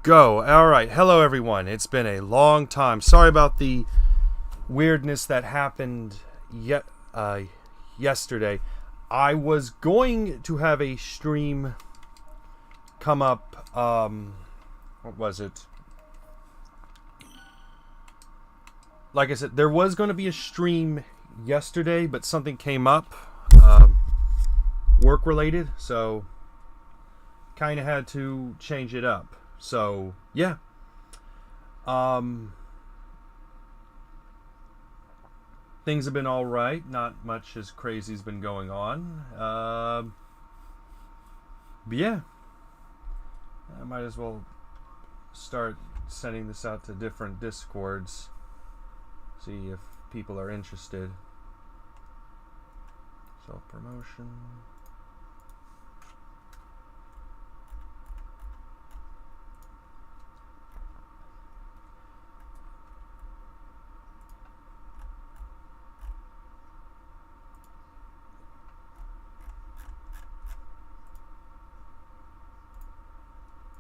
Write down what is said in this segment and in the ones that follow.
go. All right. Hello, everyone. It's been a long time. Sorry about the weirdness that happened yesterday. I was going to have a stream come up. What was it? Like I said, there was going to be a stream yesterday, but something came up, work related, so kind of had to change it up. So yeah, things have been all right. Not much as crazy has been going on. But yeah, I might as well start sending this out to different Discords. See if people are interested. Self-promotion.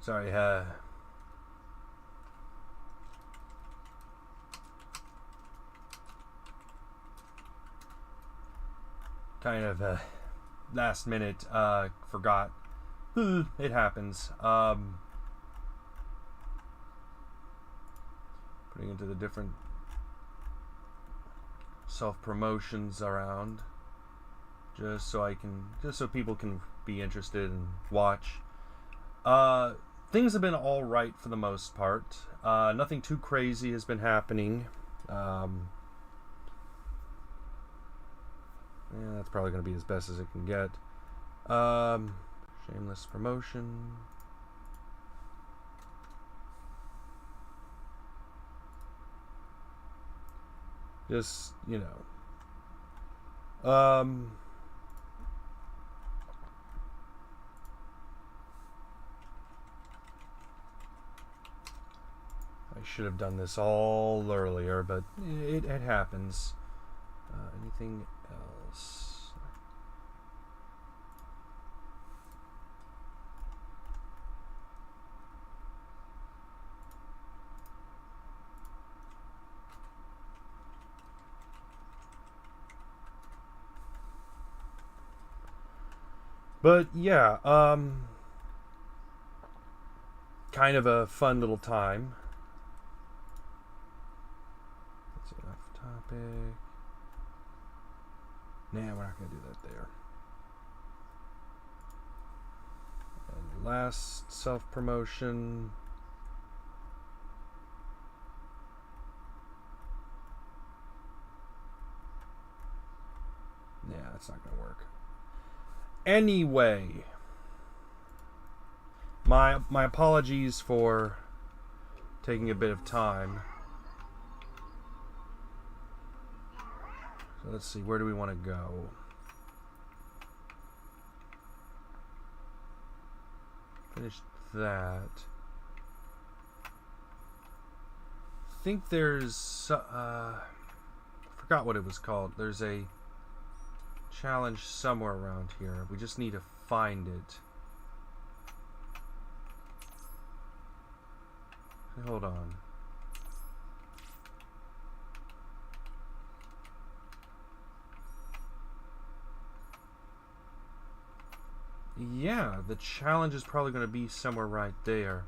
Sorry, kind of last minute forgot. It happens. Putting into the different self-promotions around just so people can be interested and watch. Things have been all right for the most part. Nothing too crazy has been happening. Yeah, that's probably going to be as best as it can get. Shameless promotion. Just, you know. I should have done this all earlier, but it happens. Anything else? But yeah, kind of a fun little time. Let's see, off topic. Nah, we're not going to do that there. And last self-promotion. Yeah, that's not going to work. Anyway, my apologies for taking a bit of time. So let's see, where do we want to go? Finish that. I think there's I forgot what it was called. There's a challenge somewhere around here. We just need to find it. Hold on. Yeah, the challenge is probably going to be somewhere right there.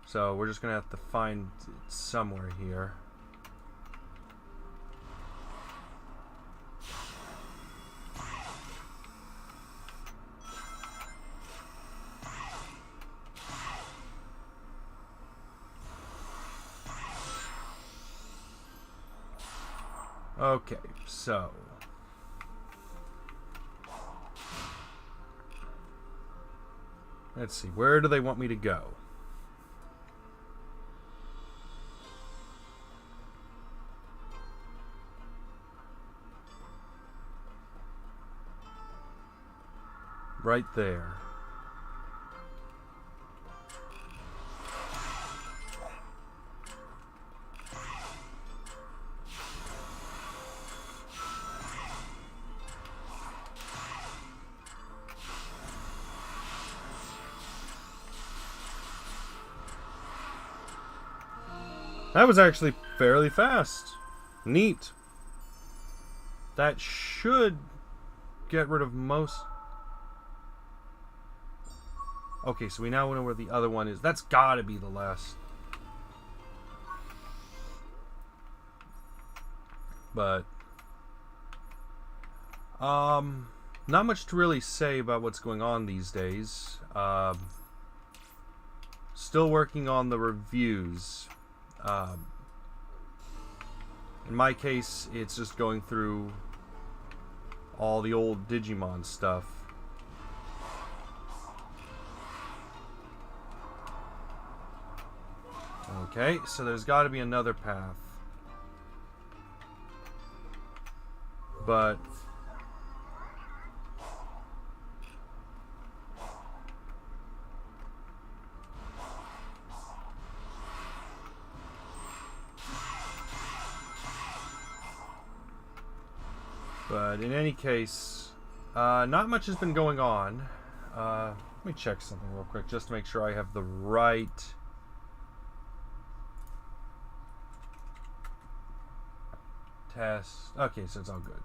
So we're just going to have to find it somewhere here. Okay, so let's see, where do they want me to go? Right there. That was actually fairly fast. Neat. That should get rid of most... Okay, so we now know where the other one is. That's gotta be the last. But... not much to really say about what's going on these days. Still working on the reviews. In my case, it's just going through all the old Digimon stuff. Okay, so there's got to be another path. But... But in any case, not much has been going on. Let me check something real quick just to make sure I have the right... test. Okay, so it's all good.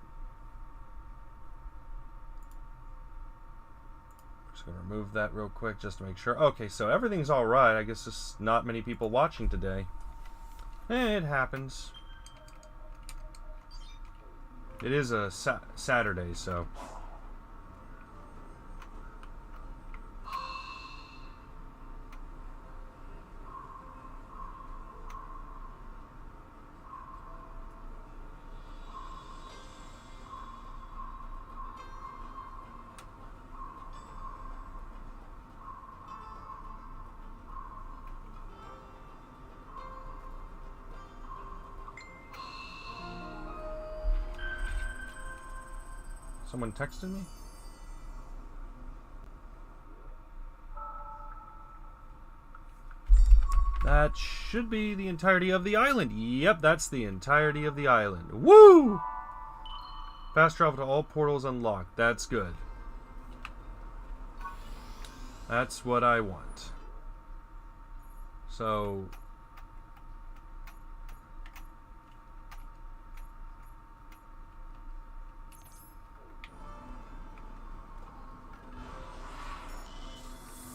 Just gonna remove that real quick just to make sure. Okay, so everything's all right. I guess there's not many people watching today. It happens. It is a Saturday, so... Someone texted me? That should be the entirety of the island. Yep, that's the entirety of the island. Woo! Fast travel to all portals unlocked. That's good. That's what I want. So...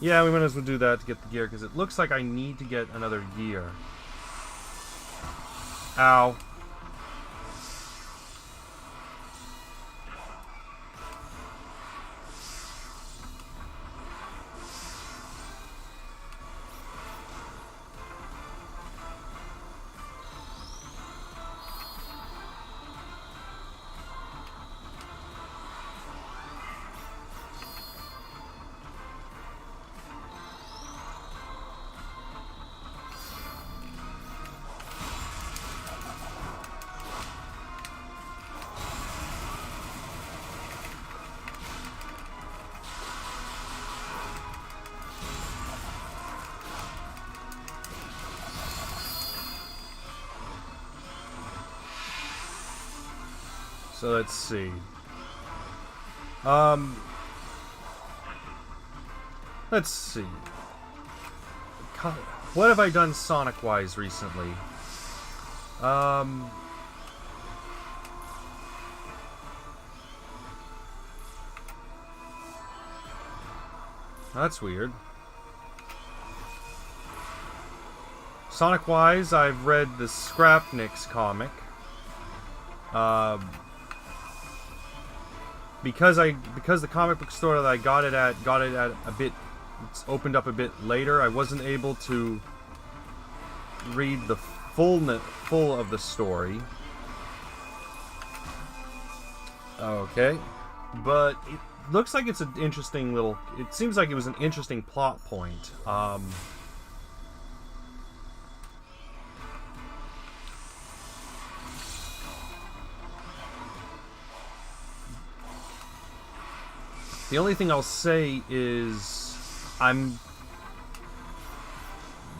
yeah, we might as well do that to get the gear, because it looks like I need to get another gear. Ow. So let's see. Let's see. What have I done Sonic-wise recently? That's weird. Sonic-wise, I've read the Scrapniks comic. Because the comic book store that I got it at a bit, it's opened up a bit later. I wasn't able to read the full of the story. Okay, but it looks like it's an interesting little. It seems like it was an interesting plot point. The only thing I'll say is the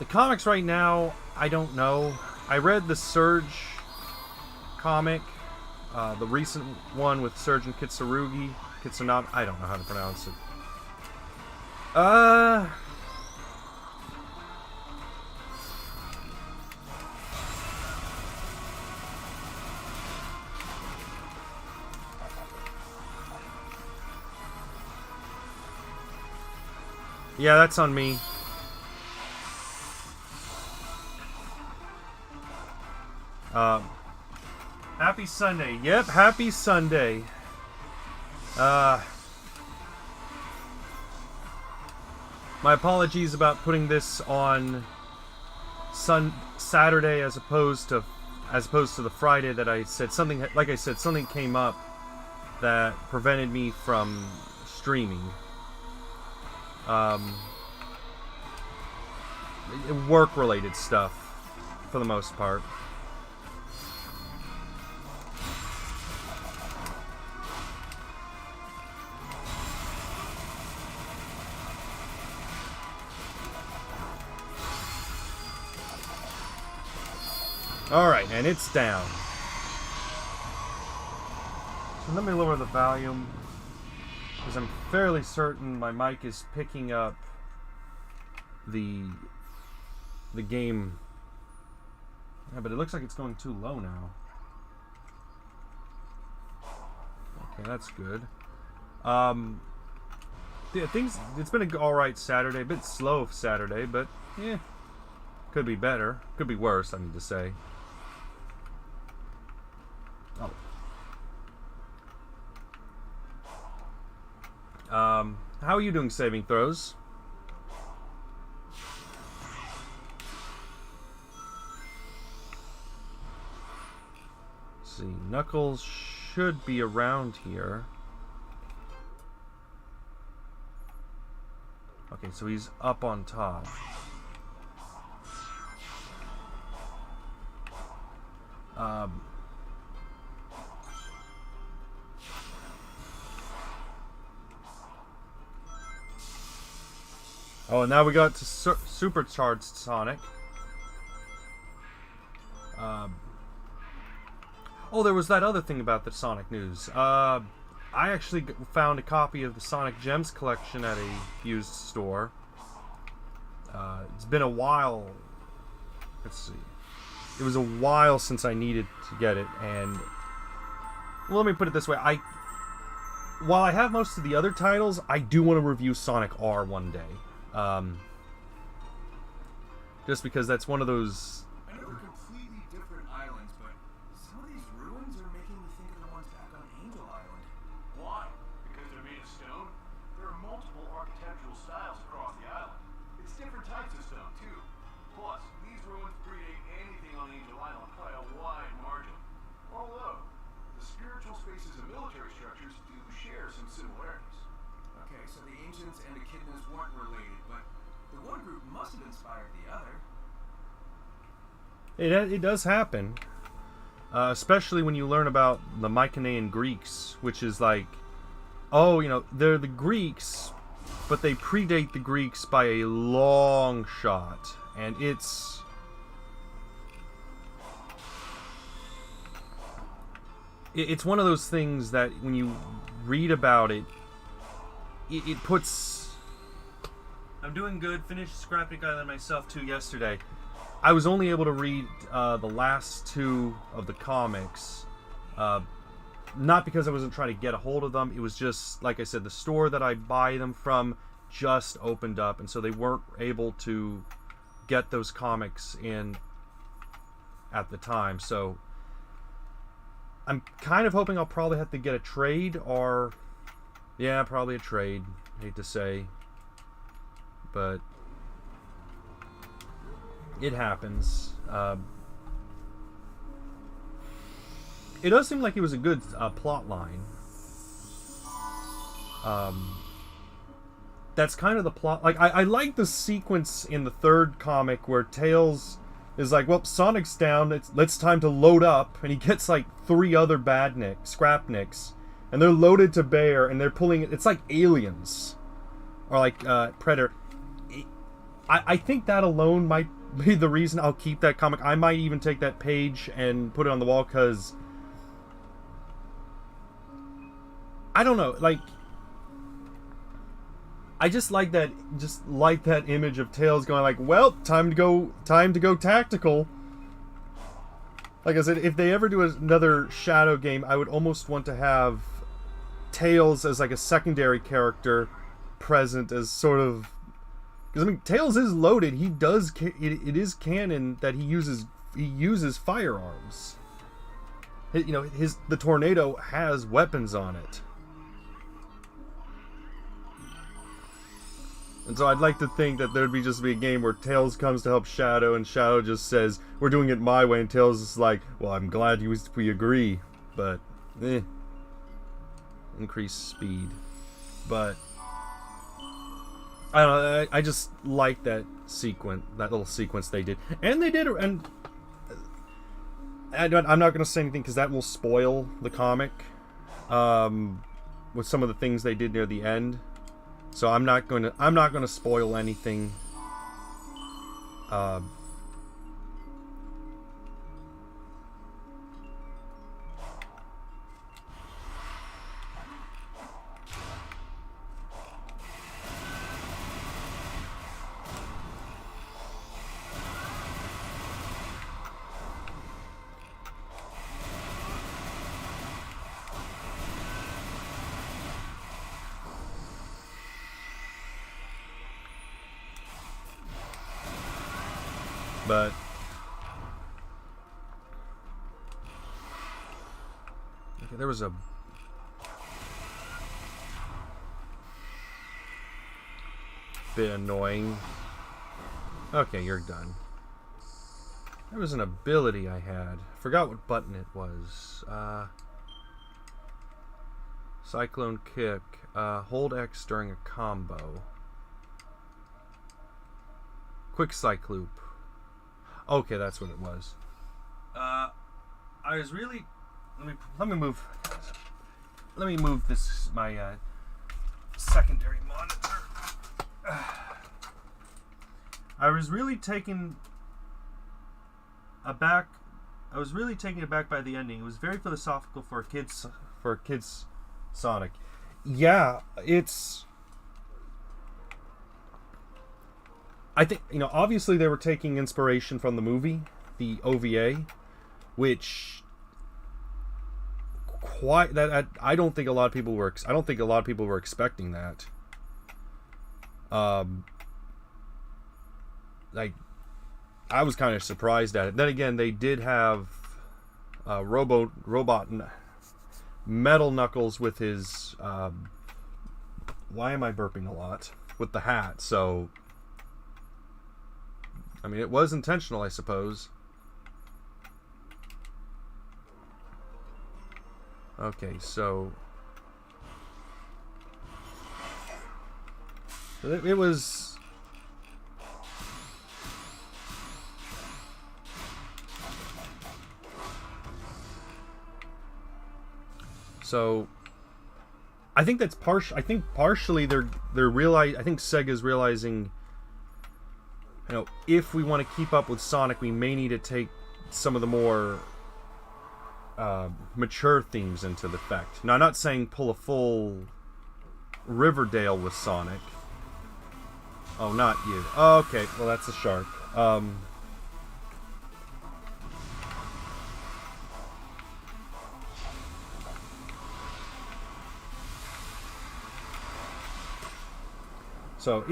comics right now, I don't know. I read the Surge comic, the recent one with Surge and Kitsurugi. Kitsunami, I don't know how to pronounce it. Yeah, that's on me. Happy Sunday. Yep, happy Sunday. My apologies about putting this on Saturday as opposed to the Friday that I said. Something, like I said, something came up that prevented me from streaming. Work-related stuff, for the most part. Alright, and it's down. So let me lower the volume, because I'm fairly certain my mic is picking up the game. Yeah, but it looks like it's going too low now. Okay, that's good. Yeah, it's been an alright Saturday, a bit slow Saturday, but yeah, could be better, could be worse, I need to say. How are you doing, saving throws? Let's see, Knuckles should be around here. Okay, so he's up on top. Oh, and now we got to supercharged Sonic. Oh, there was that other thing about the Sonic news. I actually found a copy of the Sonic Gems collection at a used store. It's been a while. Let's see. It was a while since I needed to get it, and well, let me put it this way. While I have most of the other titles, I do want to review Sonic R one day. Just because that's one of those. I know they're completely different islands, but some of these ruins are making me think of the ones back on Angel Island. Why? Because they're made of stone? There are multiple architectural styles across the island. It's different types of stone, too. Plus, these ruins predate anything on Angel Island by a wide margin. Although, the spiritual spaces and military structures do share some similarities. Okay, so the ancients and echidnas weren't related, but the one group must have inspired the other. It does happen, especially when you learn about the Mycenaean Greeks, which is like, oh, you know, they're the Greeks, but they predate the Greeks by a long shot, and it's one of those things that when you read about it, it puts. I'm doing good. Finished Scrapbook Island myself too yesterday. I was only able to read the last two of the comics, not because I wasn't trying to get a hold of them. It was just, like I said, the store that I buy them from just opened up, and so they weren't able to get those comics in at the time. So I'm kind of hoping I'll probably have to get a trade, or yeah, probably a trade. Hate to say, but it happens. It does seem like it was a good plot line. That's kind of the plot. Like, I like the sequence in the third comic where Tails is like, well, Sonic's down, it's time to load up, and he gets like 3 other scrapniks, and they're loaded to bear, and they're pulling it. It's like Aliens, or like Predator. I think that alone might be the reason I'll keep that comic. I might even take that page and put it on the wall, because I don't know, like, I just like that image of Tails going like, well, time to go tactical. Like I said, if they ever do another Shadow game, I would almost want to have Tails as like a secondary character present as sort of Because I mean, Tails is loaded. He does. It is canon that he uses firearms. You know, the tornado has weapons on it. And so I'd like to think that there'd be just be a game where Tails comes to help Shadow, and Shadow just says, "We're doing it my way," and Tails is like, "Well, I'm glad we agree, but increase speed." But I don't know. I just like that little sequence they did, and they did, and I'm not going to say anything because that will spoil the comic with some of the things they did near the end. So I'm not going to spoil anything. But okay, there was a bit annoying. Okay, you're done. There was an ability I had. Forgot what button it was. Cyclone kick. Hold X during a combo. Quick Cycloop. Okay, that's what it was. I was really. Let me move this my secondary monitor. I was really taken aback. I was really taken aback by the ending. It was very philosophical for a kids Sonic. Yeah, it's. I think, you know, obviously they were taking inspiration from the movie, the OVA, which I don't think a lot of people were expecting that. Like, I was kind of surprised at it. Then again, they did have robot Metal Knuckles with his why am I burping a lot? With the hat, so I mean, it was intentional, I suppose. Okay, so it was. So I think that's partially they're I think Sega's realizing, you know, if we want to keep up with Sonic, we may need to take some of the more mature themes into the effect. Now, I'm not saying pull a full Riverdale with Sonic. Oh, not you. Oh, okay, well, that's a shark. So,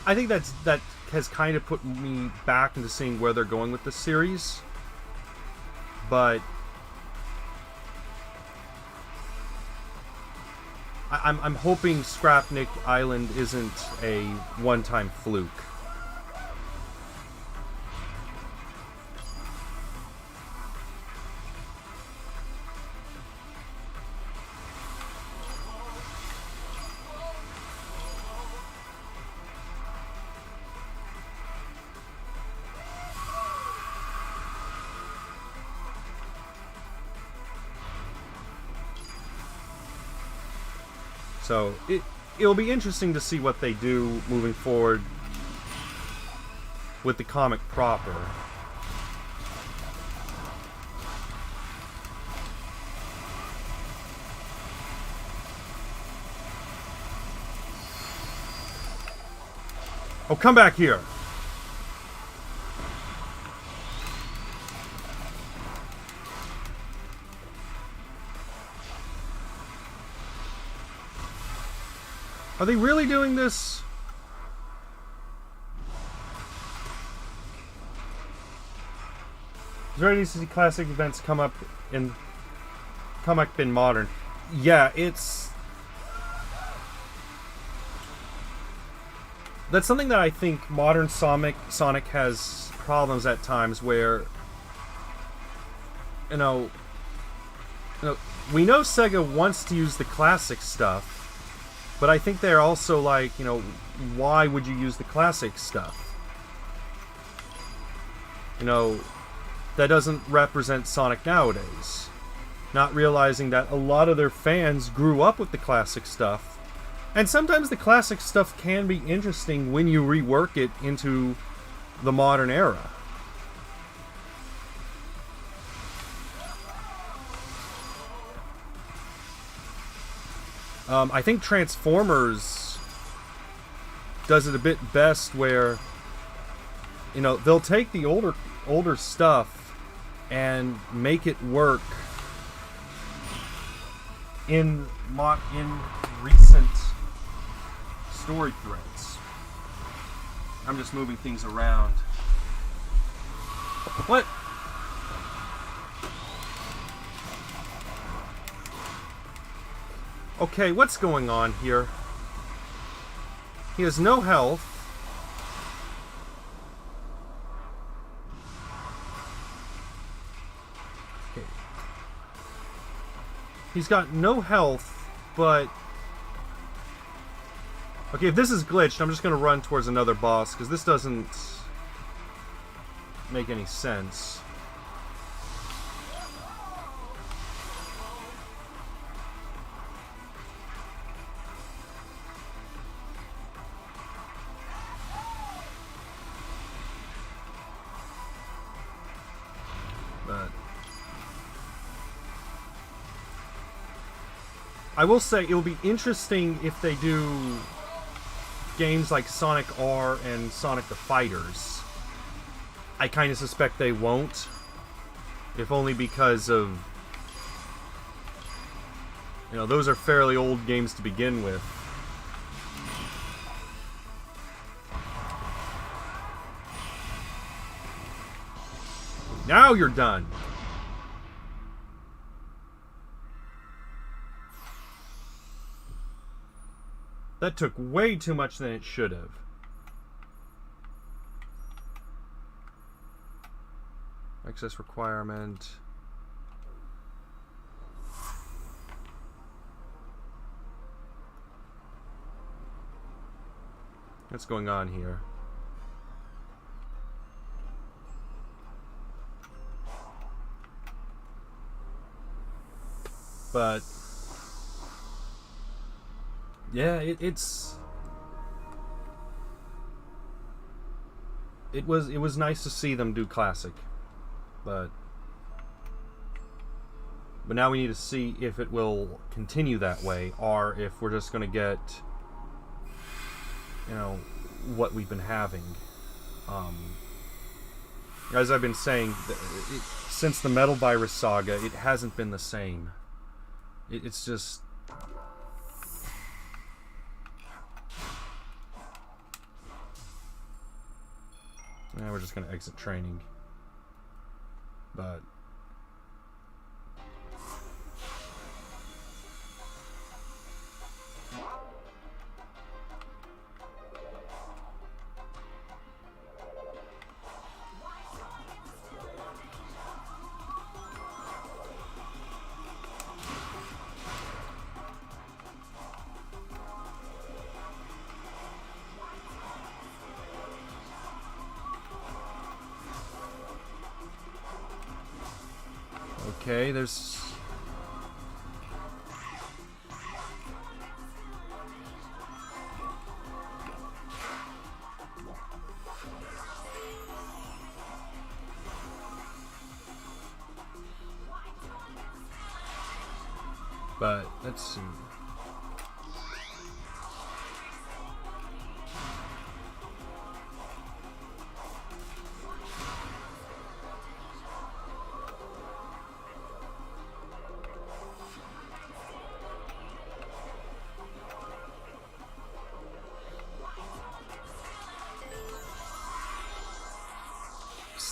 I think that has kind of put me back into seeing where they're going with the series. But I'm hoping Scrapnik Island isn't a one-time fluke. So it'll be interesting to see what they do moving forward with the comic proper. Oh, come back here. Are they really doing this? Is ready to see classic events come up in modern. Yeah, that's something that I think modern Sonic has problems at times where, you know, we know Sega wants to use the classic stuff, but I think they're also like, why would you use the classic stuff? That doesn't represent Sonic nowadays. Not realizing that a lot of their fans grew up with the classic stuff, and sometimes the classic stuff can be interesting when you rework it into the modern era. I think Transformers does it a bit best where, they'll take the older stuff and make it work in recent story threads. I'm just moving things around. What? Okay, what's going on here? He has no health. Okay. He's got no health, but... Okay, if this is glitched, I'm just going to run towards another boss, because this doesn't make any sense. But I will say it will be interesting if they do games like Sonic R and Sonic the Fighters. I kind of suspect they won't, if only because of, those are fairly old games to begin with. Now you're done. That took way too much than it should have. Access requirement. What's going on here? But yeah, it was nice to see them do classic, but now we need to see if it will continue that way, or if we're just going to get what we've been having. As I've been saying, since the Metal Virus saga, it hasn't been the same. It's just... Now we're just going to exit training. But... Okay, there's... But, let's see...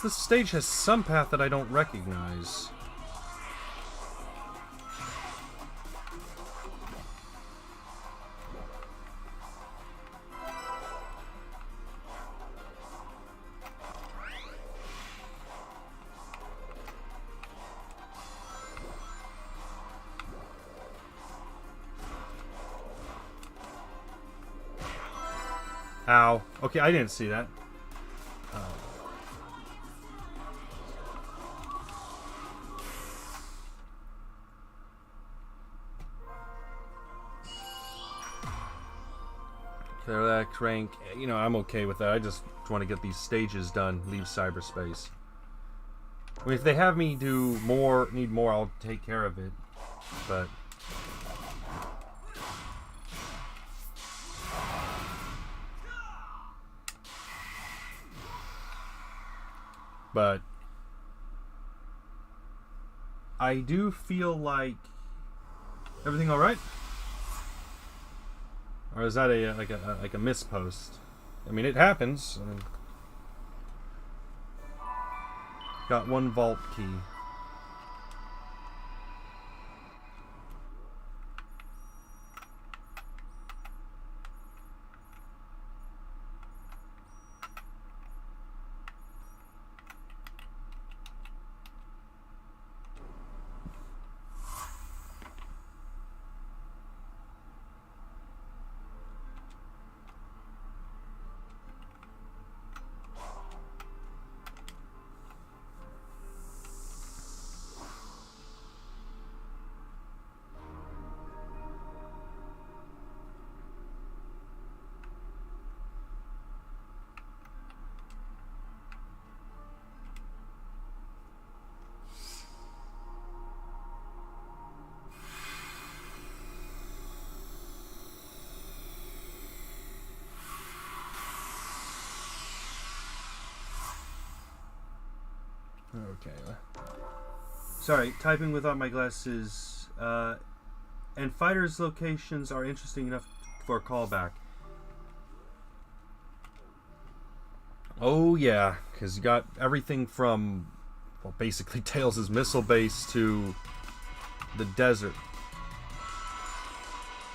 this stage has some path that I don't recognize. Ow. Okay, I didn't see that. Select rank. You know, I'm okay with that. I just want to get these stages done. Leave cyberspace. I mean, if they have me do more, need more, I'll take care of it. But I do feel like everything all right, or is that like a mispost? I mean, it happens. I mean, got one vault key. Okay. Sorry, typing without my glasses. And fighters' locations are interesting enough for a callback. Oh yeah, because you got everything from, well, basically Tails' missile base to the desert.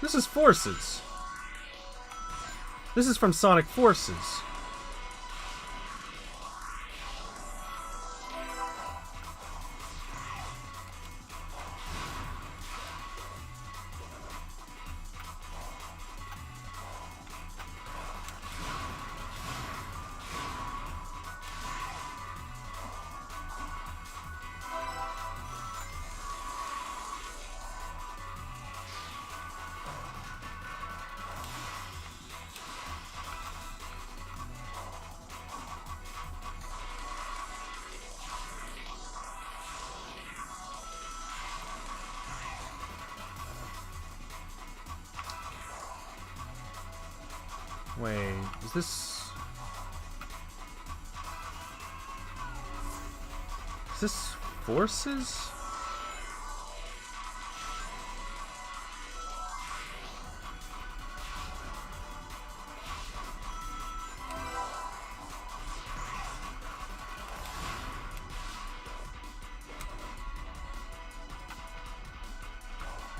This is Forces. This is from Sonic Forces. Wait, is this... Is this Forces?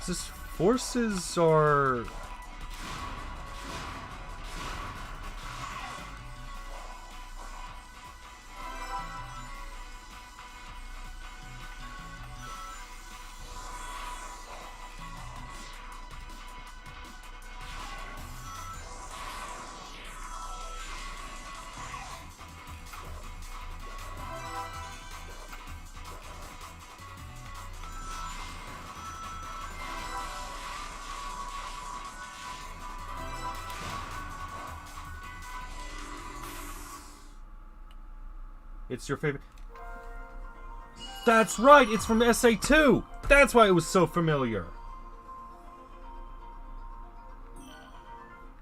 Is this Forces or... It's your favorite... That's right! It's from SA2! That's why it was so familiar!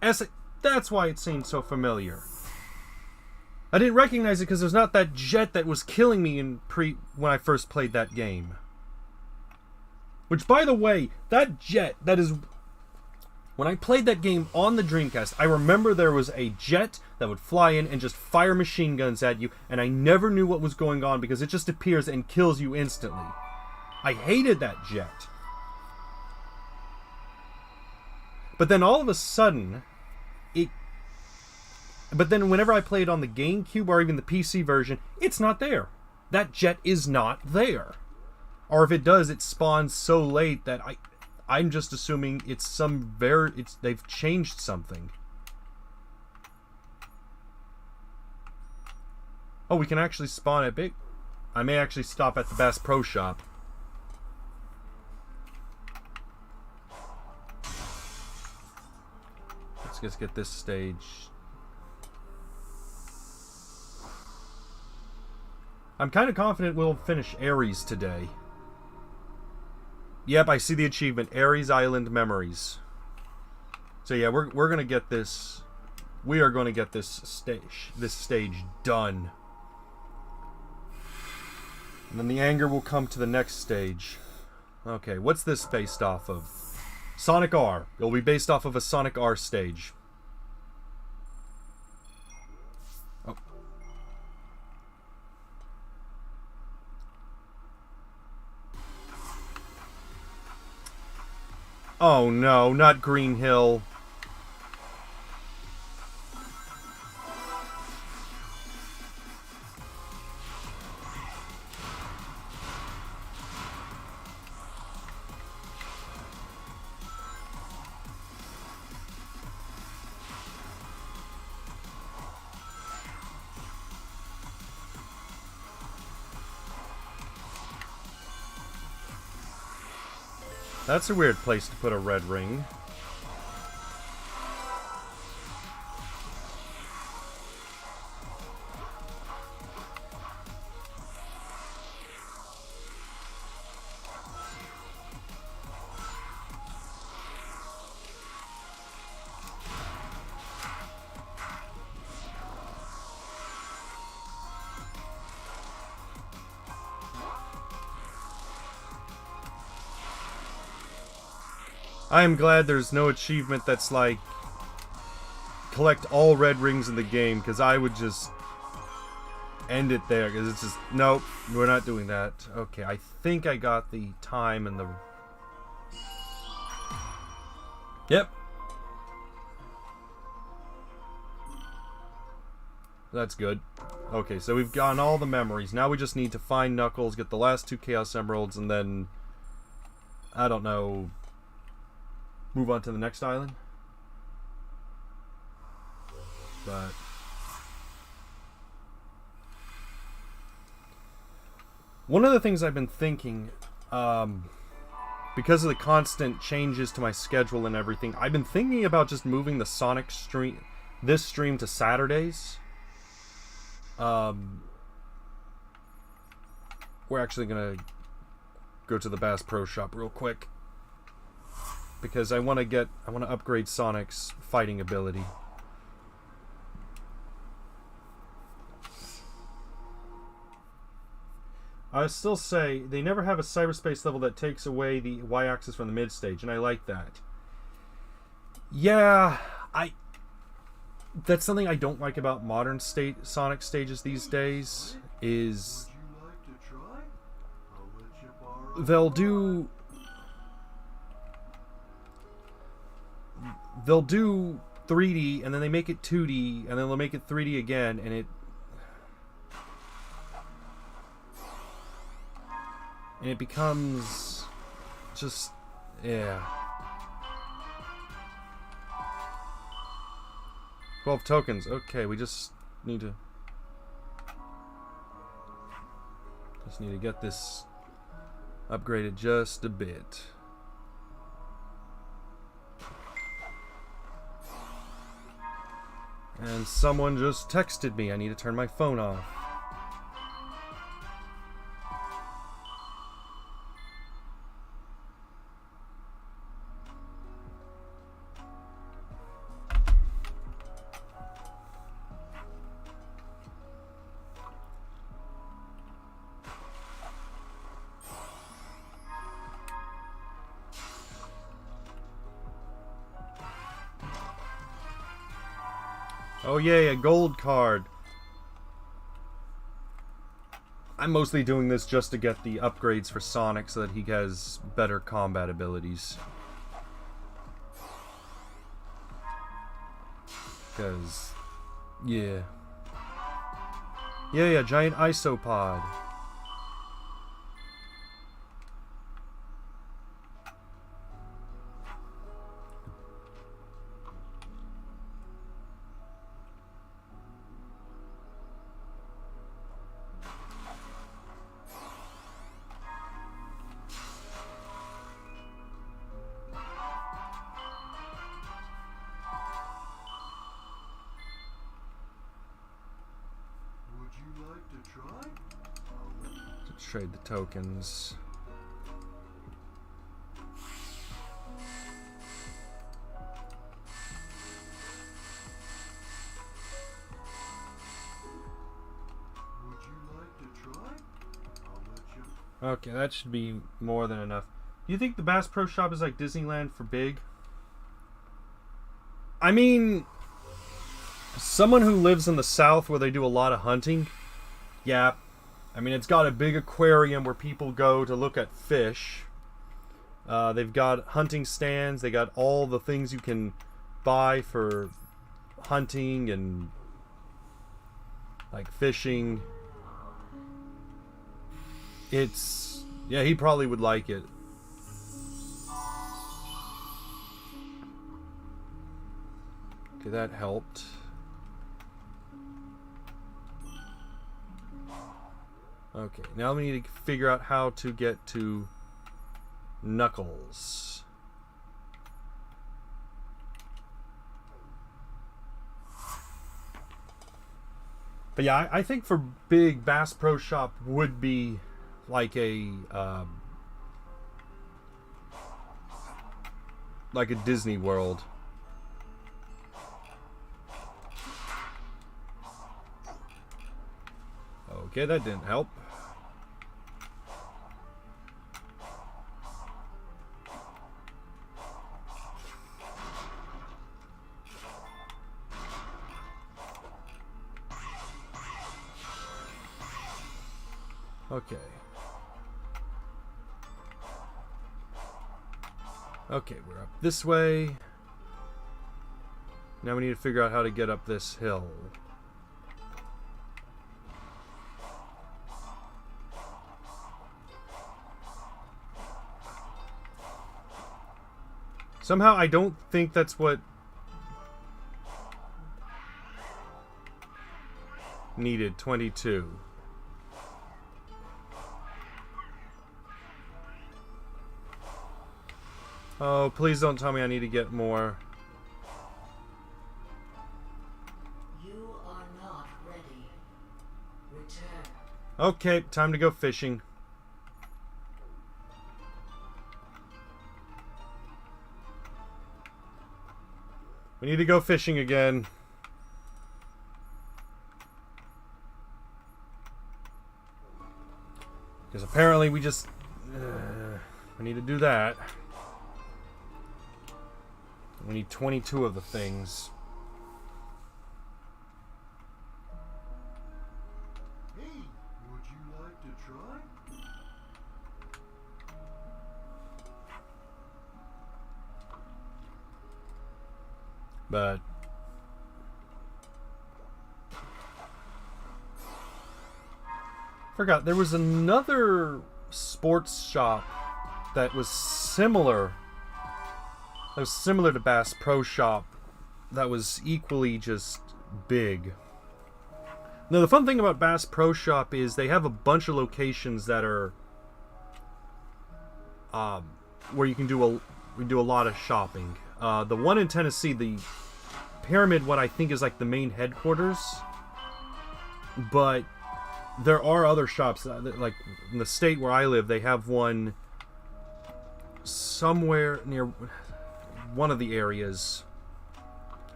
That's why it seemed so familiar. I didn't recognize it because there's not that jet that was killing me when I first played that game. Which, by the way, that jet that is When I played that game on the Dreamcast, I remember there was a jet that would fly in and just fire machine guns at you, and I never knew what was going on because it just appears and kills you instantly. I hated that jet. But then all of a sudden, But then whenever I play it on the GameCube or even the PC version, it's not there. That jet is not there. Or if it does, it spawns so late that I'm just assuming it's they've changed something. Oh, we can actually spawn at big. I may actually stop at the Bass Pro Shop. Let's just get this stage. I'm kind of confident we'll finish Ares today. Yep, I see the achievement. Ares Island Memories. So yeah, we're gonna get this. We are going to get this stage done. And then the anger will come to the next stage. Okay, what's this based off of? Sonic R. It'll be based off of a Sonic R stage. Oh. Oh no, not Green Hill. That's a weird place to put a red ring. I am glad there's no achievement that's like collect all red rings in the game, because I would just end it there, because it's just, nope, we're not doing that. Okay, I think I got the time and the... Yep. That's good. Okay, so we've gotten all the memories. Now we just need to find Knuckles, get the last 2 Chaos Emeralds, and then... I don't know... move on to the next island. But one of the things I've been thinking, because of the constant changes to my schedule and everything, I've been thinking about just moving the Sonic stream, this stream, to Saturdays. We're actually gonna go to the Bass Pro Shop real quick, because I want to upgrade Sonic's fighting ability. I still say they never have a cyberspace level that takes away the y-axis from the mid stage, and I like that. Yeah, that's something I don't like about modern Sonic stages these days. Is they'll do 3D, and then they make it 2D, and then they'll make it 3D again, and it becomes just, yeah. 12 tokens. Okay, we just need to get this upgraded just a bit. And someone just texted me. I need to turn my phone off. Oh yay, a gold card. I'm mostly doing this just to get the upgrades for Sonic so that he has better combat abilities. Because, yeah. Yay, a giant isopod. Trade the tokens. Would you like to try? I'll let you. Okay, that should be more than enough. Do you think the Bass Pro Shop is like Disneyland for big? I mean, someone who lives in the South where they do a lot of hunting, yeah. I mean, it's got a big aquarium where people go to look at fish. They've got hunting stands. They got all the things you can buy for hunting and like fishing. It's, yeah, he probably would like it. Okay, that helped. Okay, now we need to figure out how to get to Knuckles. But yeah, I think for big, Bass Pro Shop would be like a Disney World. Okay, that didn't help. Okay. Okay, we're up this way. Now we need to figure out how to get up this hill. Somehow I don't think that's what needed. 22. Oh, please don't tell me I need to get more. You are not ready. Return. Okay, time to go fishing. We need to go fishing again. Because apparently we just... we need to do that. We need 22 of the things. Hey, would you like to try? But... forgot, there was another sports shop that was similar. That was similar to Bass Pro Shop. That was equally just big. Now, the fun thing about Bass Pro Shop is they have a bunch of locations that are where you can do a lot of shopping. The one in Tennessee, the Pyramid, what I think is like the main headquarters, but there are other shops like in the state where I live. They have one somewhere near one of the areas.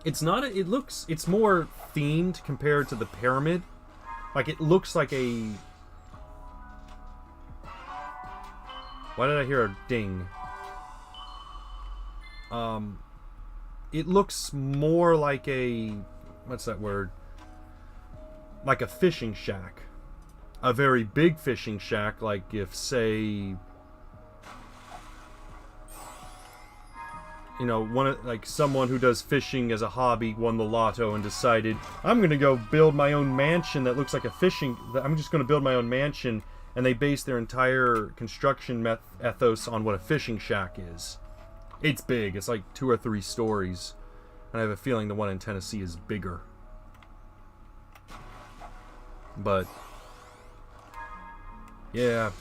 It's not a, it's more themed compared to the Pyramid. Like, it looks like a... Why did I hear a ding? It looks more like a... what's that word? Like a fishing shack. A very big fishing shack, like if, say, you know, like someone who does fishing as a hobby won the lotto and decided, I'm going to go build my own mansion that looks like a fishing... I'm just going to build my own mansion, and they base their entire construction ethos on what a fishing shack is. It's big. It's like 2 or 3 stories. And I have a feeling the one in Tennessee is bigger. But... yeah.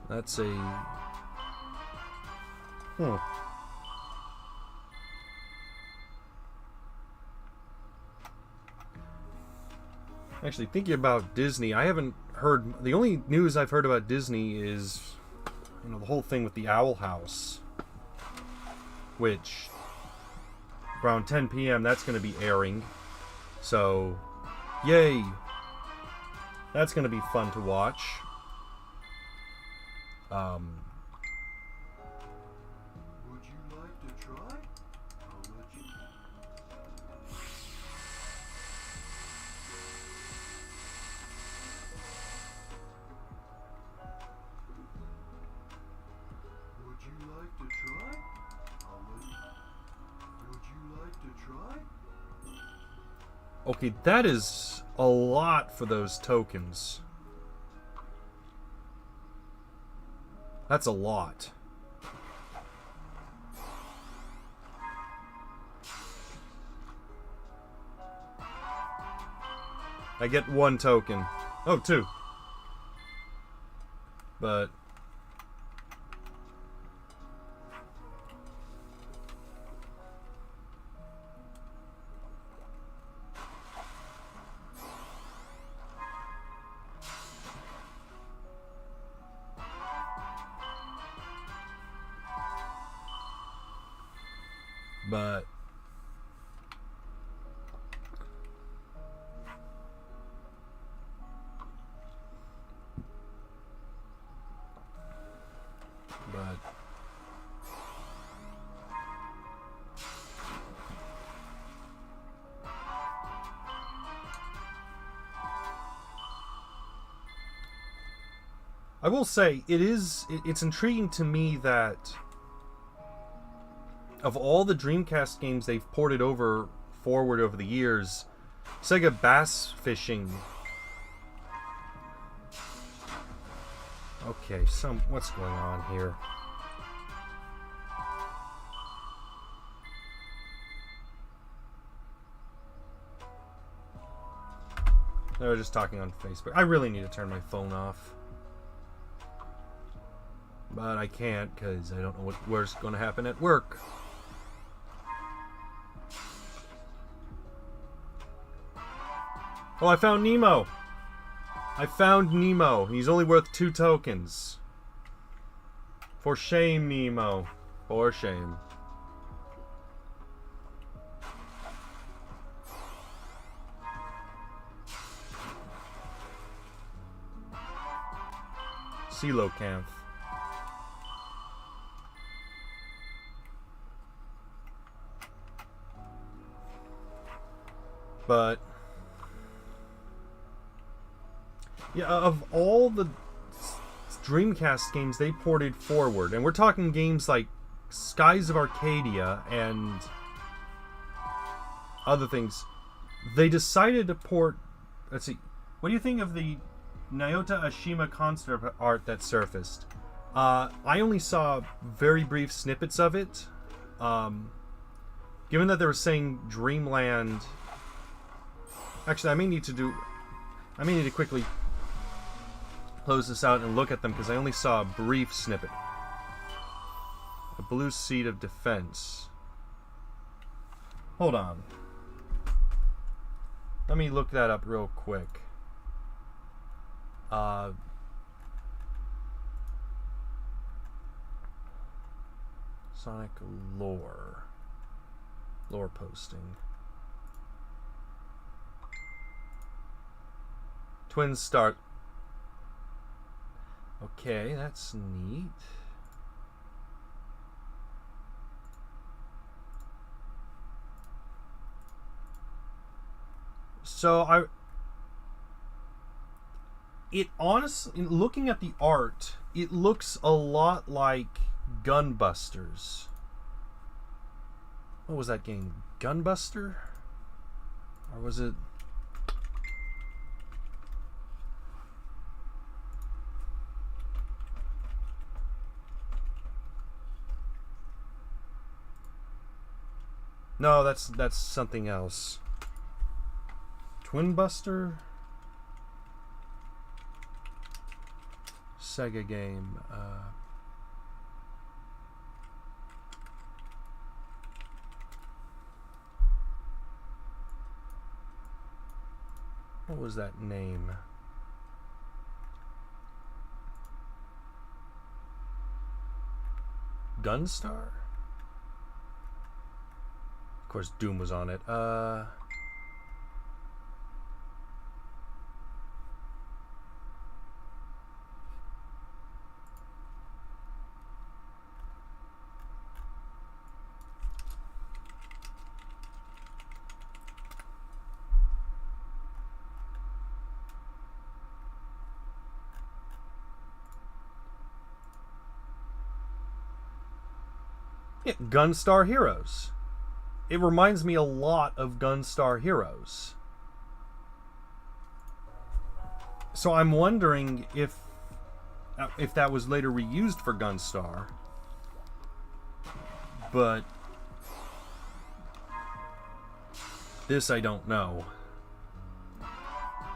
That's a... Actually, thinking about Disney, I haven't heard... the only news I've heard about Disney is, you know, the whole thing with the Owl House. Which, around 10 p.m., that's going to be airing. So, yay! That's going to be fun to watch. Would you like to try? I'll let you. Would you like to try? I'll let you. Would you like to try? Okay, that is a lot for those tokens. That's a lot. I get 1 token. Oh, 2. But... But... I will say, it's intriguing to me that of all the Dreamcast games they've ported forward over the years, Sega Bass Fishing... okay, what's going on here? They were just talking on Facebook. I really need to turn my phone off. But I can't, because I don't know what's going to happen at work. Oh, I found Nemo! I found Nemo. He's only worth 2 tokens. For shame, Nemo. For shame. Coelacanth. But yeah, of all the Dreamcast games they ported forward, and we're talking games like Skies of Arcadia and other things, they decided to port... let's see, what do you think of the Nyota Ashima concept art that surfaced? I only saw very brief snippets of it. Given that they were saying Dreamland... actually, I may need to quickly close this out and look at them, because I only saw a brief snippet. A blue seat of defense. Hold on. Let me look that up real quick. Sonic lore. Lore posting. Twin Start. Okay, that's neat. So it honestly, looking at the art, it looks a lot like Gunbusters. What was that game? Gunbuster? Or was it... No, that's something else. Twin Buster? Sega game. What was that name? Gunstar? Of course, Doom was on it. Yeah, Gunstar Heroes. It reminds me a lot of Gunstar Heroes. So I'm wondering if that was later reused for Gunstar. But this I don't know.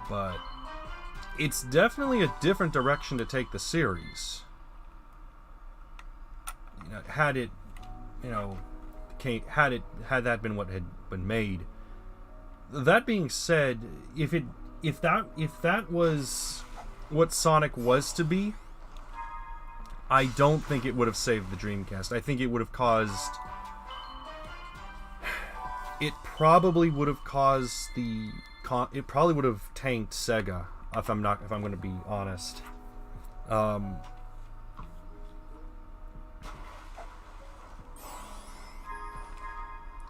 But it's definitely a different direction to take the series. You know, had that been what had been made. That being said, if that was what Sonic was to be, I don't think it would have saved the Dreamcast. I think it would have caused... It probably would have caused the... It probably would have tanked Sega, if I'm going to be honest.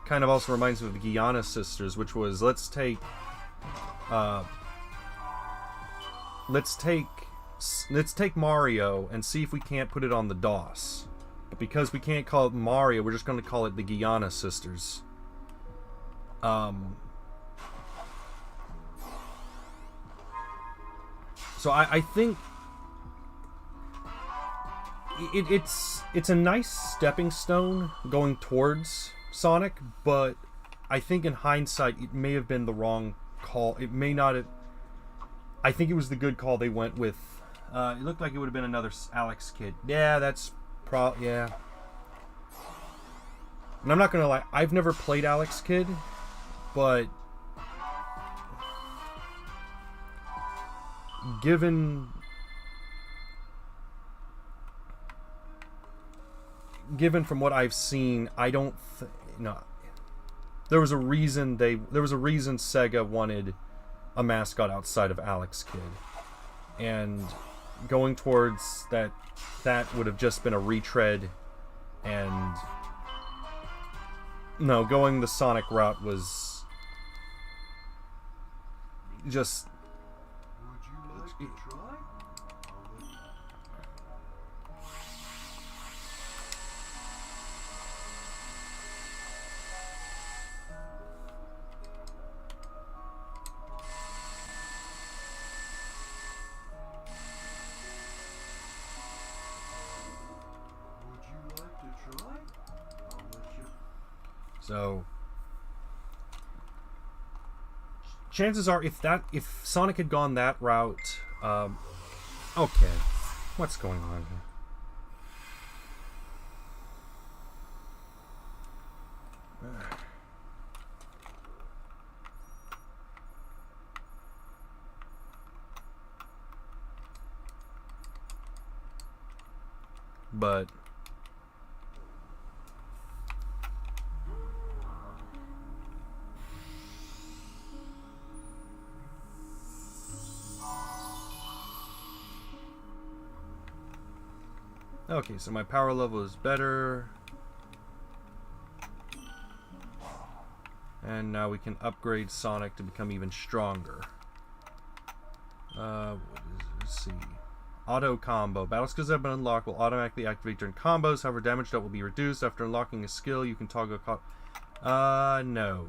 Kind of also reminds me of the Guiana Sisters, which was let's take Mario and see if we can't put it on the DOS. But because we can't call it Mario, we're just going to call it the Guiana Sisters. So I think it's a nice stepping stone going towards Sonic, but I think in hindsight it may have been the wrong call. It may not have. I think it was the good call they went with. It looked like it would have been another Alex Kidd. Yeah, that's yeah. And I'm not gonna lie, I've never played Alex Kidd, but given from what I've seen, I don't no. There was a reason Sega wanted a mascot outside of Alex Kidd. And going towards that would have just been a retread, and no, going the Sonic route was just... Would you like to try? So chances are, if Sonic had gone that route, okay, what's going on here? But okay, so my power level is better. And now we can upgrade Sonic to become even stronger. Let's see. Auto combo. Battle skills that have been unlocked will automatically activate during combos. However, damage dealt will be reduced. After unlocking a skill, you can toggle no.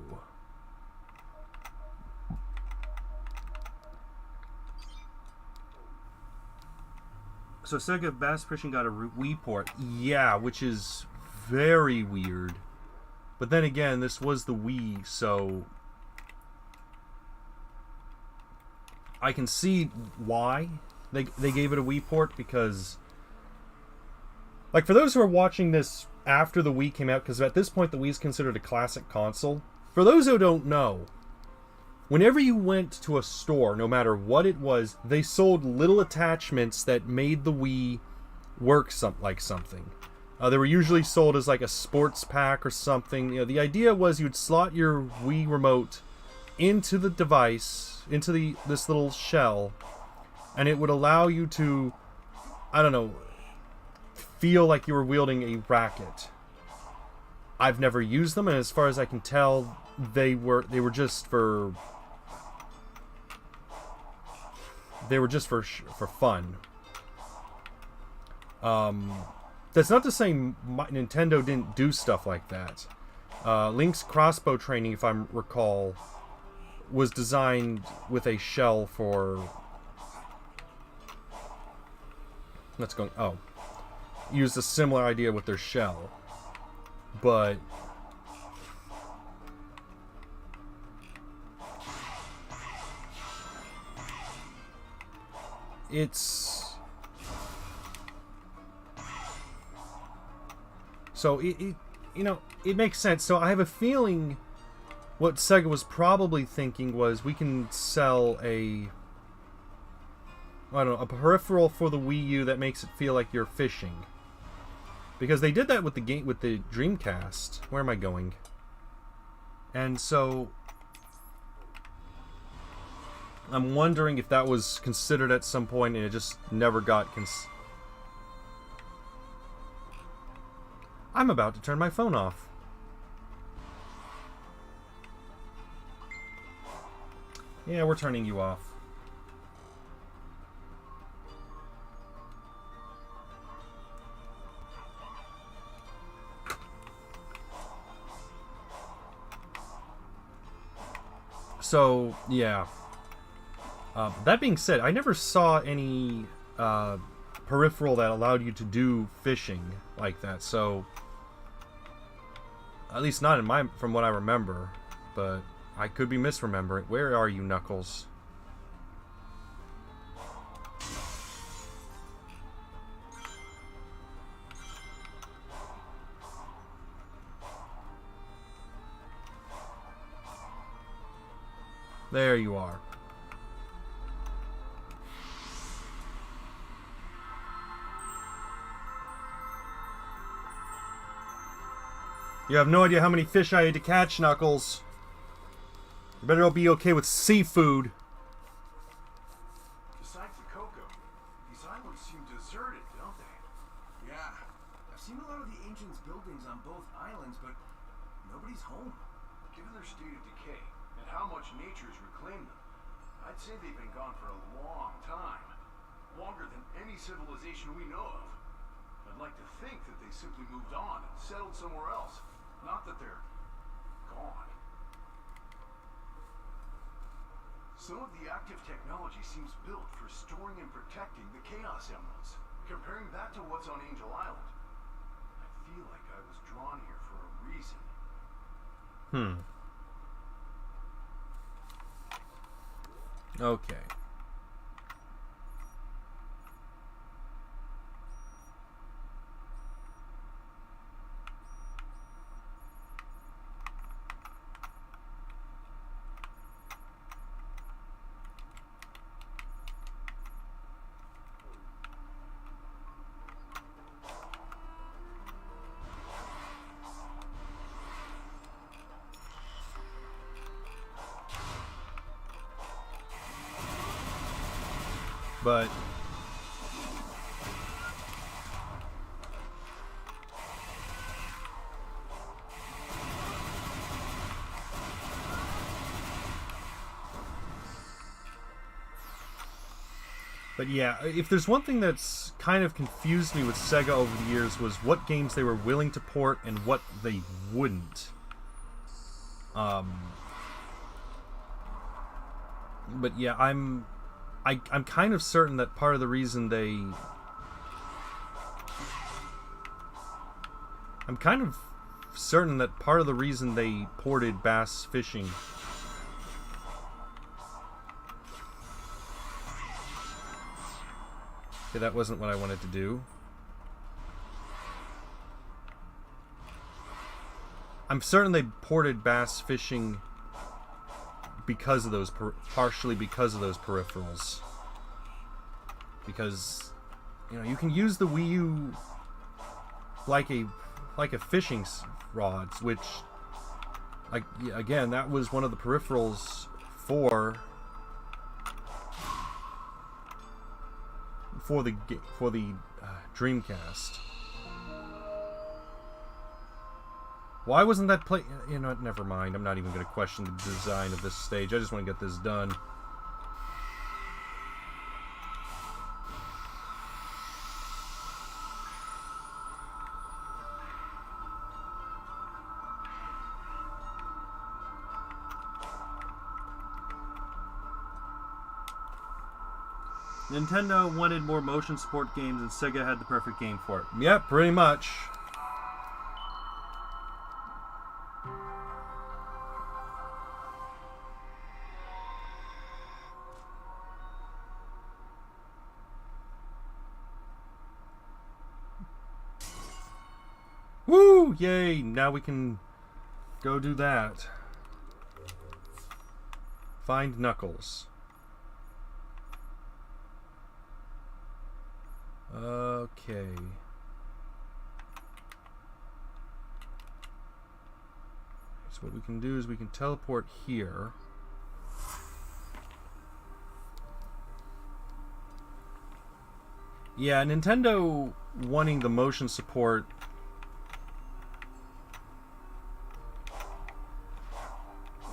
So Sega Bass Fishing got a Wii port. Yeah, which is very weird. But then again, this was the Wii, so I can see why they gave it a Wii port, because, like, for those who are watching this after the Wii came out, because at this point the Wii is considered a classic console. For those who don't know, whenever you went to a store, no matter what it was, they sold little attachments that made the Wii work like something. They were usually sold as like a sports pack or something. You know, the idea was you'd slot your Wii remote into the device, into this little shell, and it would allow you to, I don't know, feel like you were wielding a racket. I've never used them, and as far as I can tell, they were just for fun. That's not to say Nintendo didn't do stuff like that. Link's crossbow training, if I recall, was designed with a shell for... used a similar idea with their shell. But... it's... So, it makes sense. So, I have a feeling what Sega was probably thinking was we can sell a peripheral for the Wii U that makes it feel like you're fishing. Because they did that with the Dreamcast. Where am I going? And so, I'm wondering if that was considered at some point and it just never got I'm about to turn my phone off. Yeah, we're turning you off. So, yeah. That being said, I never saw any peripheral that allowed you to do fishing like that, so... At least not from what I remember, but I could be misremembering. Where are you, Knuckles? There you are. You have no idea how many fish I had to catch, Knuckles. You better be okay with seafood. Besides the cocoa, these islands seem deserted, don't they? Yeah. I've seen a lot of the ancients' buildings on both islands, but nobody's home. Given their state of decay and how much nature's reclaimed them, I'd say they've been gone for a long time. Longer than any civilization we know of. I'd like to think that they simply moved on and settled somewhere else. Not that they're gone. Some of the active technology seems built for storing and protecting the Chaos Emeralds. Comparing that to what's on Angel Island, I feel like I was drawn here for a reason. Okay. But But yeah, if there's one thing that's kind of confused me with Sega over the years was what games they were willing to port and what they wouldn't. But yeah, I'm kind of certain that part of the reason they... I'm kind of certain that part of the reason they ported bass fishing... Okay, that wasn't what I wanted to do. I'm certain they ported bass fishing because of those, partially because of those peripherals. Because, you know, you can use the Wii U like a fishing rods, which, like, again, that was one of the peripherals for the Dreamcast. Why wasn't that play? You know what? Never mind. I'm not even going to question the design of this stage. I just want to get this done. Nintendo wanted more motion support games, and Sega had the perfect game for it. Yep, pretty much. Woo! Yay! Now we can go do that. Find Knuckles. Okay. So what we can do is we can teleport here. Yeah, Nintendo wanting the motion support.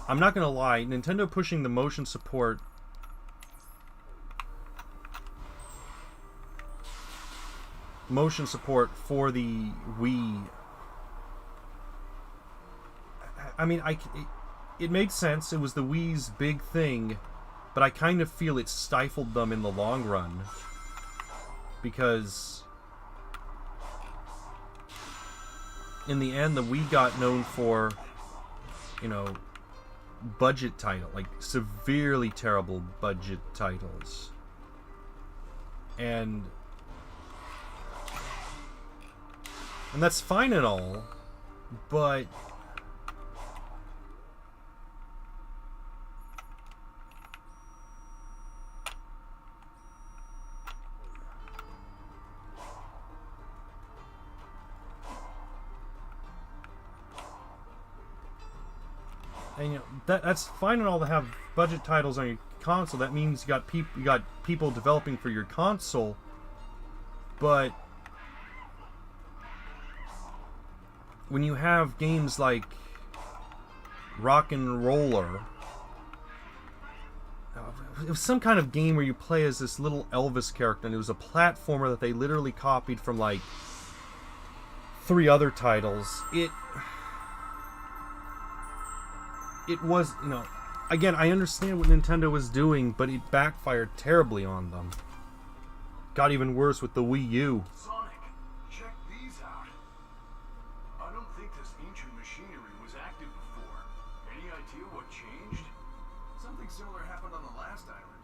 I'm not gonna lie, Nintendo pushing the motion support for the Wii. I mean, it made sense. It was the Wii's big thing, but I kind of feel it stifled them in the long run, because in the end, the Wii got known for, you know, budget title, like severely terrible budget titles, and that's fine and all, but and you know that's fine and all to have budget titles on your console. That means you got people developing for your console, but when you have games like Rock and Roller, it was some kind of game where you play as this little Elvis character, and it was a platformer that they literally copied from like 3 other titles. It was, you know, again, I understand what Nintendo was doing, but it backfired terribly on them. Got even worse with the Wii U. Sonic, check these out. I don't think this ancient machinery was active before. Any idea what changed? Something similar happened on the last island.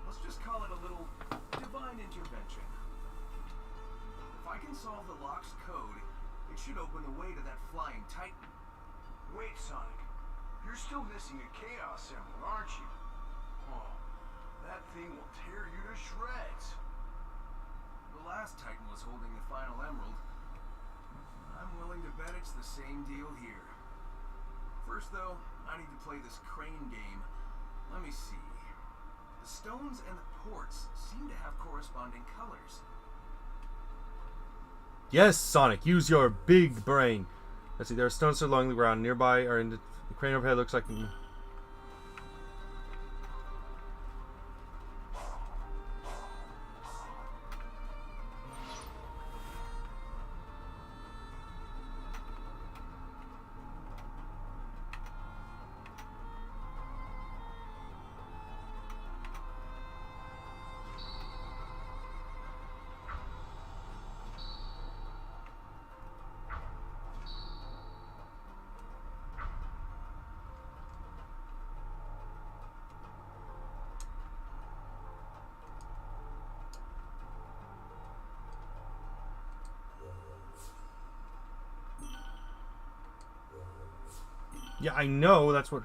Let's just call it a little divine intervention. If I can solve the lock's code, it should open the way to that flying titan. Wait, Sonic. You're still missing a Chaos Emerald, aren't you? Oh, that thing will tear you to shreds. The last titan was holding the final emerald. I'm willing to bet it's the same deal here. First, though, I need to play this crane game. Let me see. The stones and the ports seem to have corresponding colors. Yes, Sonic, use your big brain. Let's see, there are stones along the ground nearby, or in the crane overhead looks like... Yeah, I know, that's what...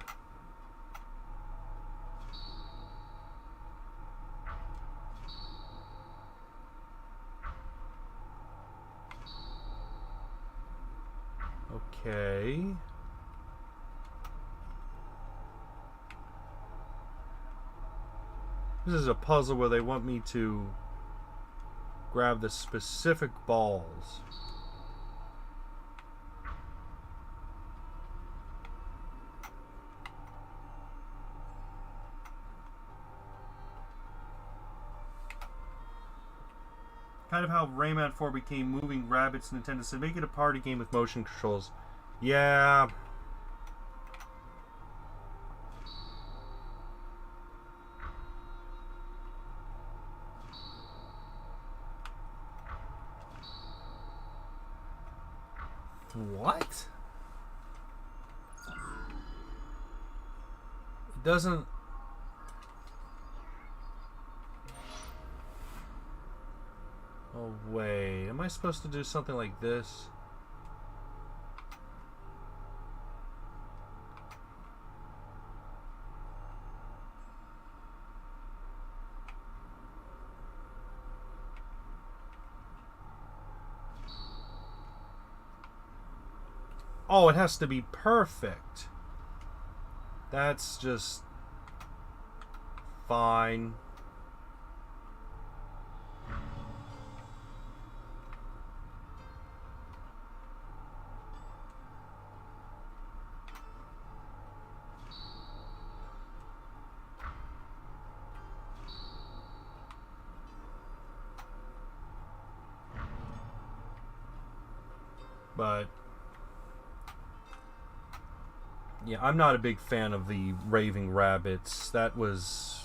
Okay. This is a puzzle where they want me to grab the specific balls. Kind of how Rayman 4 became Moving Rabbits. Nintendo said, make it a party game with motion controls. Yeah. What? It doesn't... Oh, wait. Am I supposed to do something like this? Oh, it has to be perfect. That's just fine. But yeah, I'm not a big fan of the raving rabbits. That was...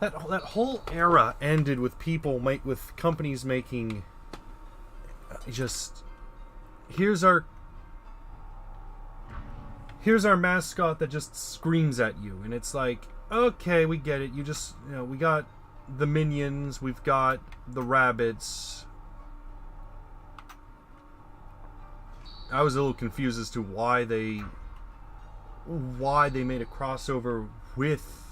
That whole era ended with people with companies making just here's our mascot that just screams at you, and it's like, okay, we get it. You just, we got the minions, we've got the rabbits. I was a little confused as to why they made a crossover with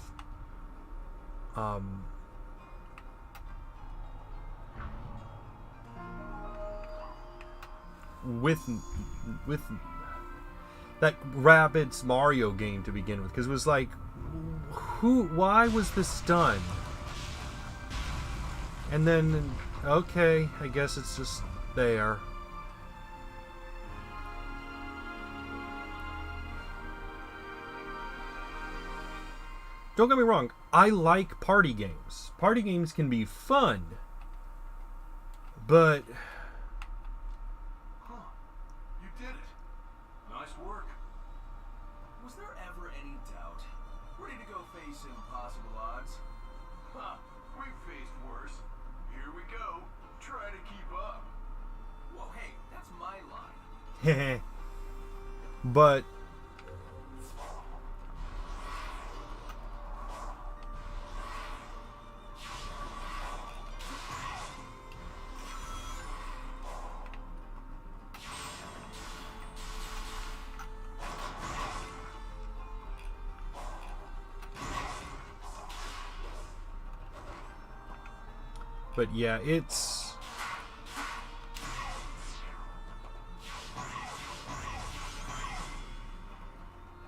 with that Rabbids Mario game to begin with, because it was like, why was this done? And then, okay, I guess it's just there. Don't get me wrong, I like party games. Party games can be fun, but... Huh. You did it. Nice work. Was there ever any doubt? Ready to go face impossible odds? Huh. We've faced worse. Here we go. Try to keep up. Whoa, hey, that's my line. But... But yeah, it's...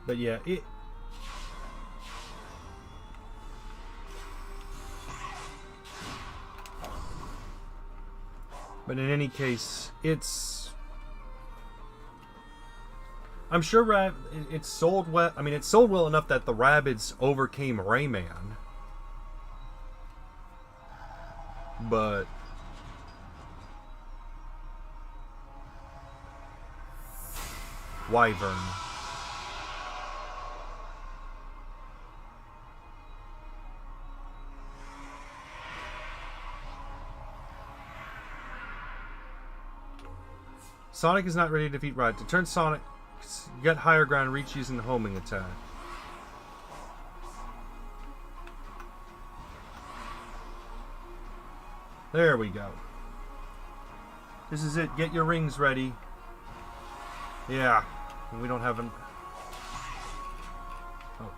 But yeah, it... But in any case, it's... I'm sure it's sold well. I mean, it sold well enough that the Rabbids overcame Rayman. But Wyvern. Sonic is not ready to defeat Rod. To turn Sonic, get higher ground, reach using the homing attack. There we go. This is it. Get your rings ready. Yeah. We don't have an... Oh.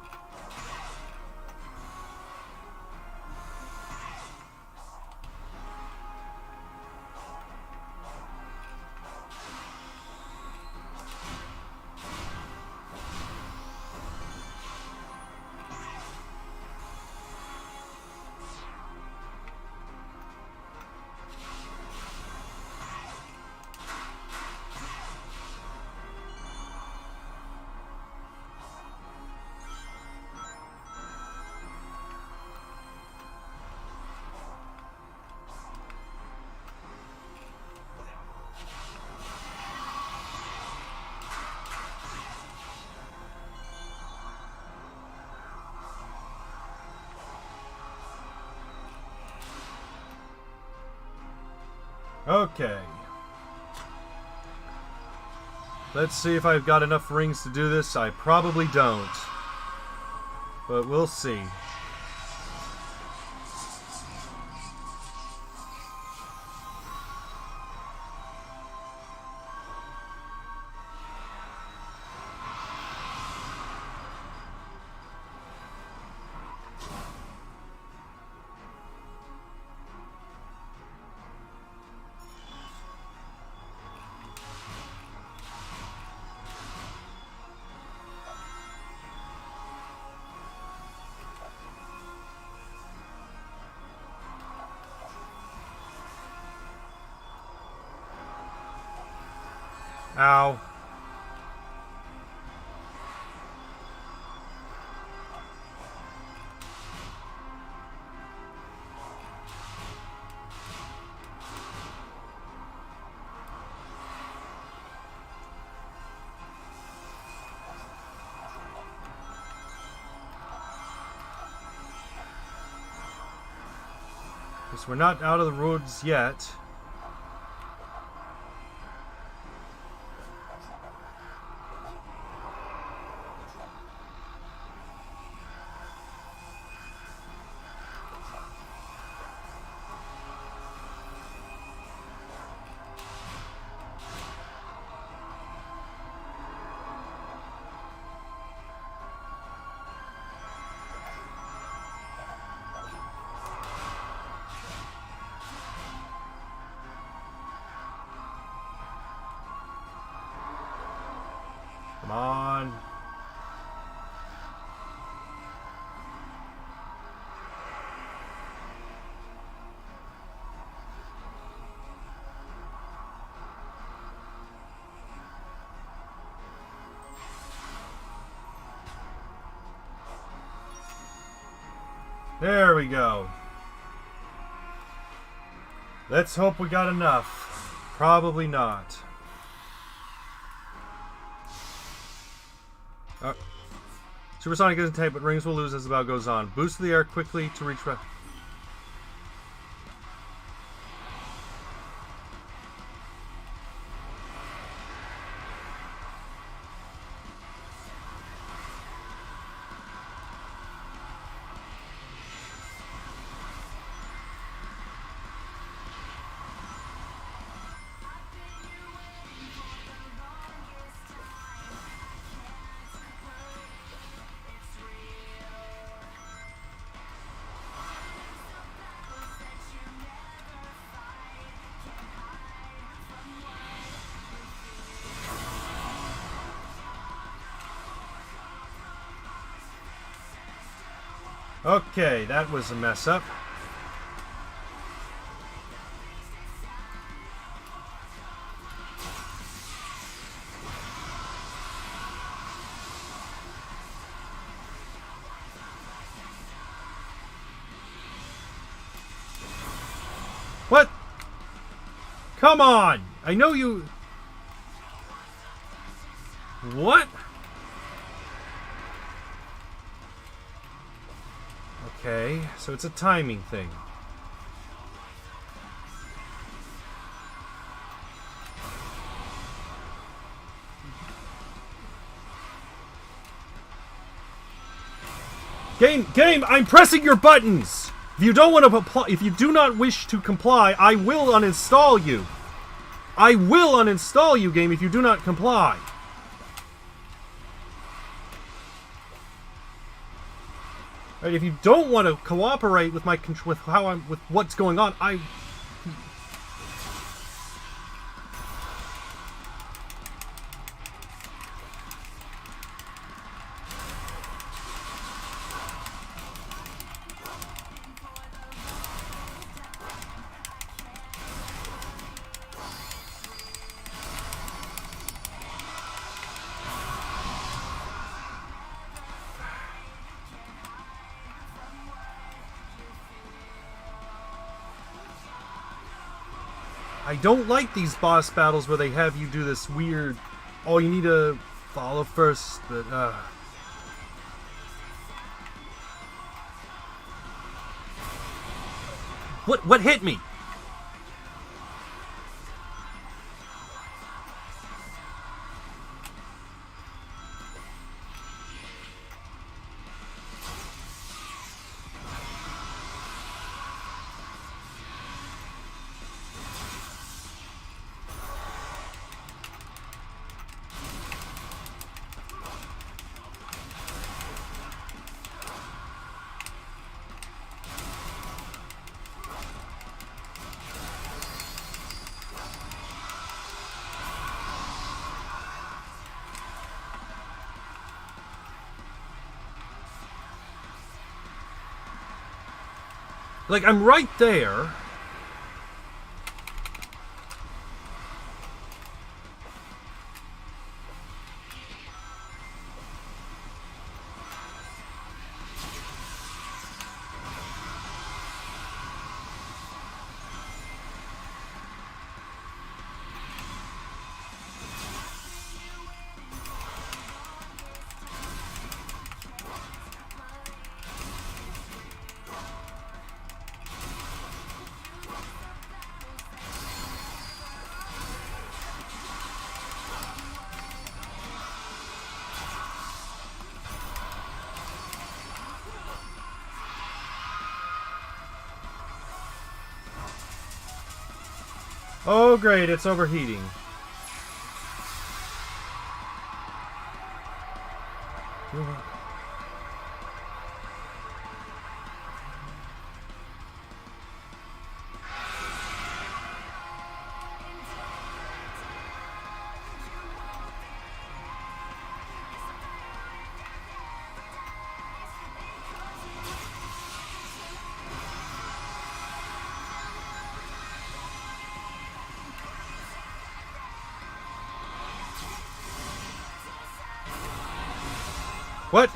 Okay. Let's see if I've got enough rings to do this. I probably don't. But we'll see. Ow. Guess we're not out of the woods yet. Come on. There we go. Let's hope we got enough. Probably not. Supersonic isn't tape, but rings will lose as the battle goes on. Boost to the air quickly to reach... Okay, that was a mess up. What? Come on! I know you... What? Okay, so it's a timing thing. Game, I'm pressing your buttons! If you don't want to apply, if you do not wish to comply, I will uninstall you. I will uninstall you, game, if you do not comply. Right, if you don't want to cooperate with with what's going on, I don't like these boss battles where they have you do this weird, oh, you need to follow first, but, What hit me? Like, I'm right there. Oh, great, it's overheating. What?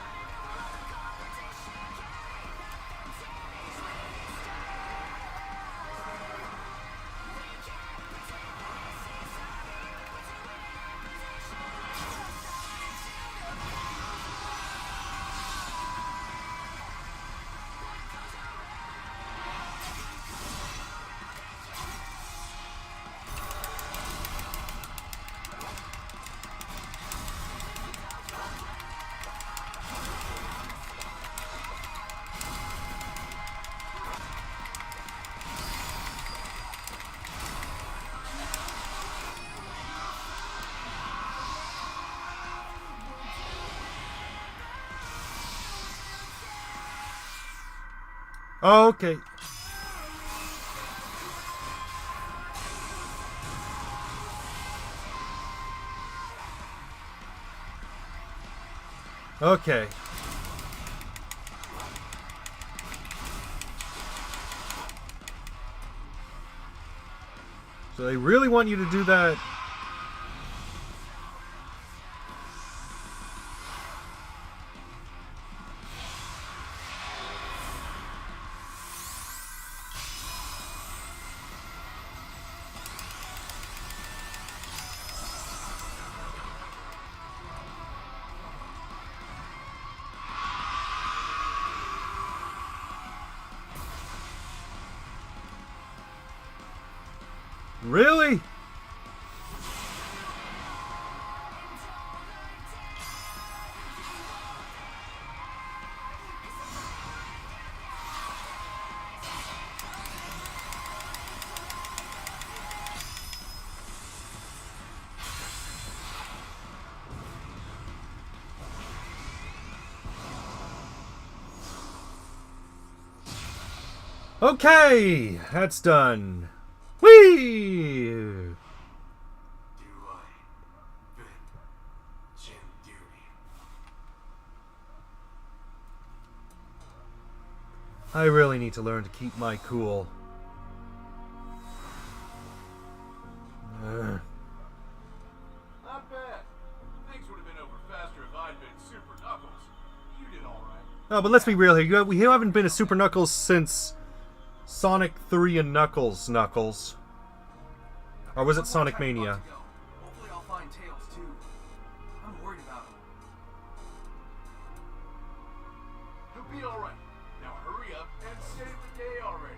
Okay. Okay. So they really want you to do that. Really? Okay, that's done. Whee! Do I been Jim Duty? I really need to learn to keep my cool. Not bad. Things would have been over faster if I'd been Super Knuckles. You did alright. Oh, but let's be real here. We haven't been a Super Knuckles since Sonic 3 and Knuckles. Or was it Sonic Mania? Hopefully I'll find Tails too. I'm worried about him. He'll be alright. Now hurry up and save the day already.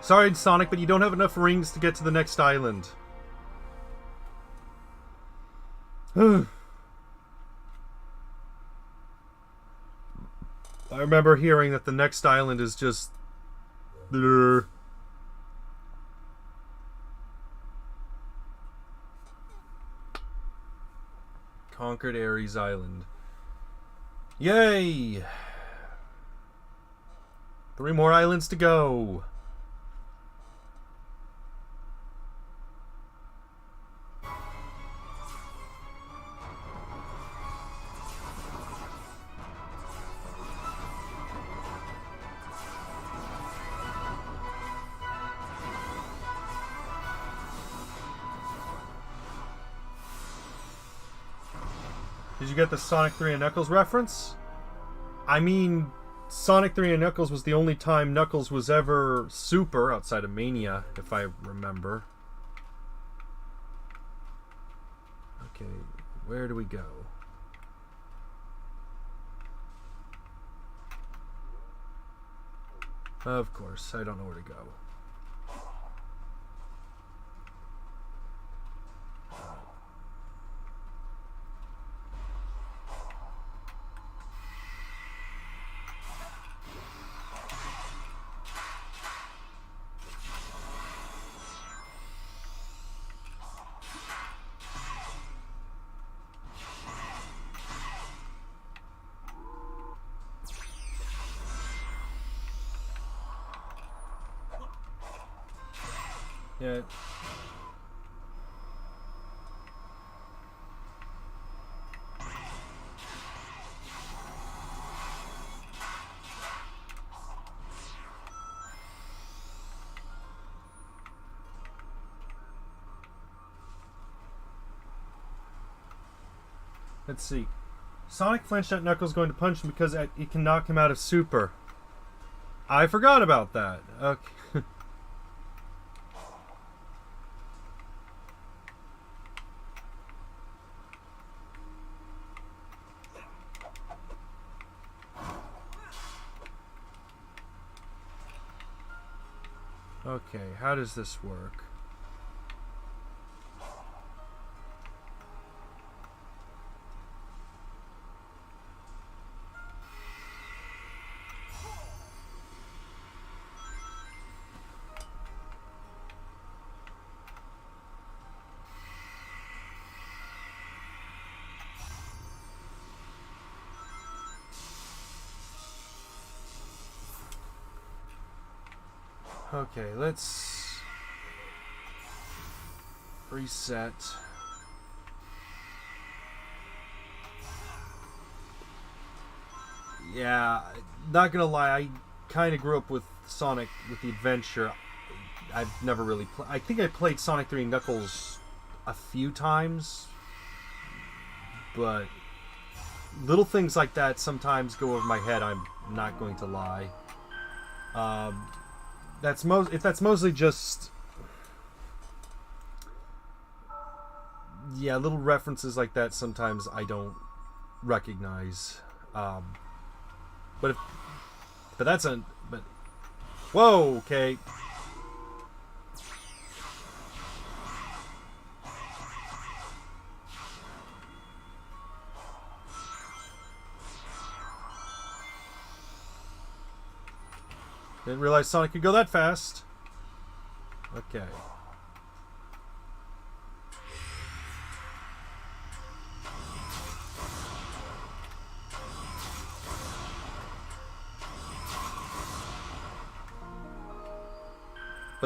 Sorry, Sonic, but you don't have enough rings to get to the next island. I remember hearing that the next island is just... Blur. Conquered Ares Island. Yay! 3 more islands to go. Did you get the Sonic 3 and Knuckles reference? I mean, Sonic 3 and Knuckles was the only time Knuckles was ever super outside of Mania, if I remember. Okay, where do we go? Of course, I don't know where to go. Yeah. Let's see. Sonic flinched at Knuckles going to punch him because it can knock him out of Super. I forgot about that. Okay. Okay, how does this work? Okay, let's reset. Yeah, not gonna lie, I kind of grew up with Sonic, with the adventure. I've never really I think I played Sonic 3 Knuckles a few times, but little things like that sometimes go over my head, I'm not going to lie. That's mostly just, yeah, little references like that sometimes I don't recognize. But whoa, okay. Didn't realize Sonic could go that fast. Okay.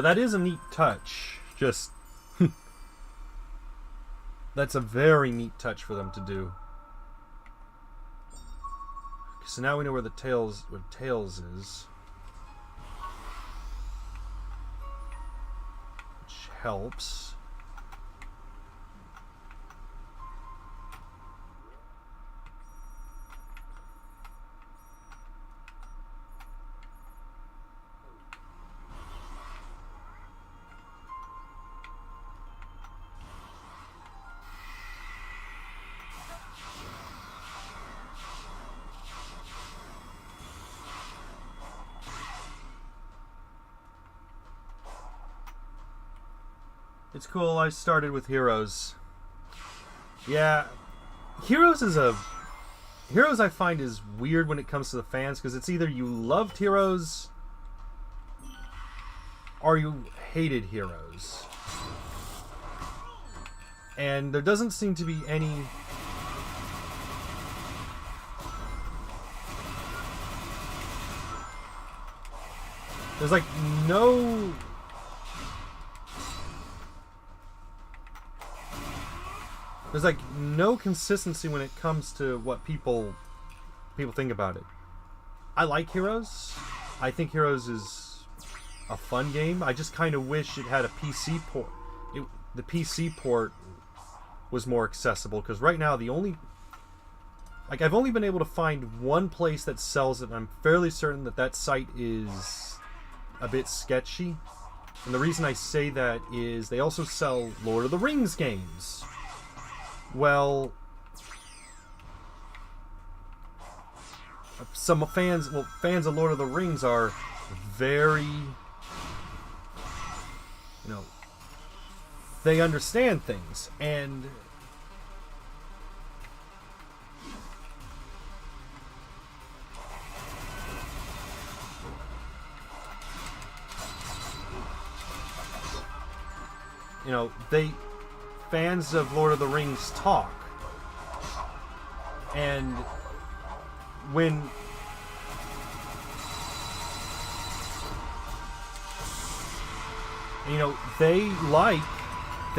But that is a neat touch. Just... That's a very neat touch for them to do. So now we know where Tails is. Which helps. It's cool, I started with Heroes. Yeah, Heroes I find is weird when it comes to the fans, because it's either you loved Heroes or you hated Heroes. And there doesn't seem to be any... There's like no... There's like no consistency when it comes to what people think about it. I like Heroes. I think Heroes is a fun game. I just kind of wish it had a PC port. The PC port was more accessible, because right now the only... Like, I've only been able to find one place that sells it, and I'm fairly certain that that site is a bit sketchy. And the reason I say that is they also sell Lord of the Rings games. Well, some fans of Lord of the Rings are very, they understand things, and fans of Lord of the Rings talk, and when they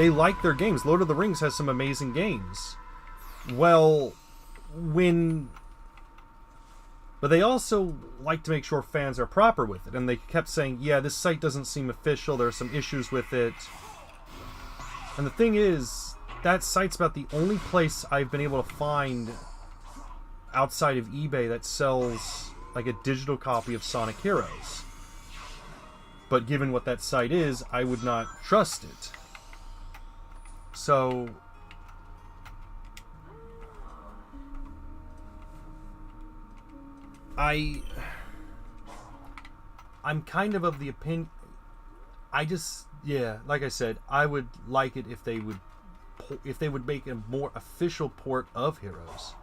like their games. Lord of the Rings has some amazing games. Well, but they also like to make sure fans are proper with it, and they kept saying, yeah, this site doesn't seem official, there are some issues with it. And the thing is, that site's about the only place I've been able to find outside of eBay that sells like a digital copy of Sonic Heroes. But given what that site is, I would not trust it. So I'm kind of the opinion, like I said, I would like it if they would make a more official port of Heroes.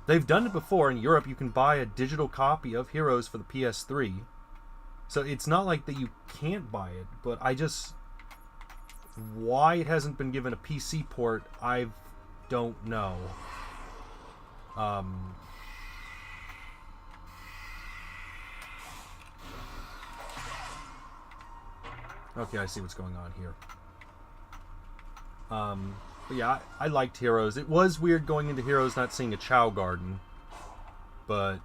They've done it before in Europe. You can buy a digital copy of Heroes for the PS3. So it's not like that you can't buy it, but why it hasn't been given a PC port, I don't know. Okay, I see what's going on here. But yeah, I liked Heroes. It was weird going into Heroes not seeing a Chow Garden. But,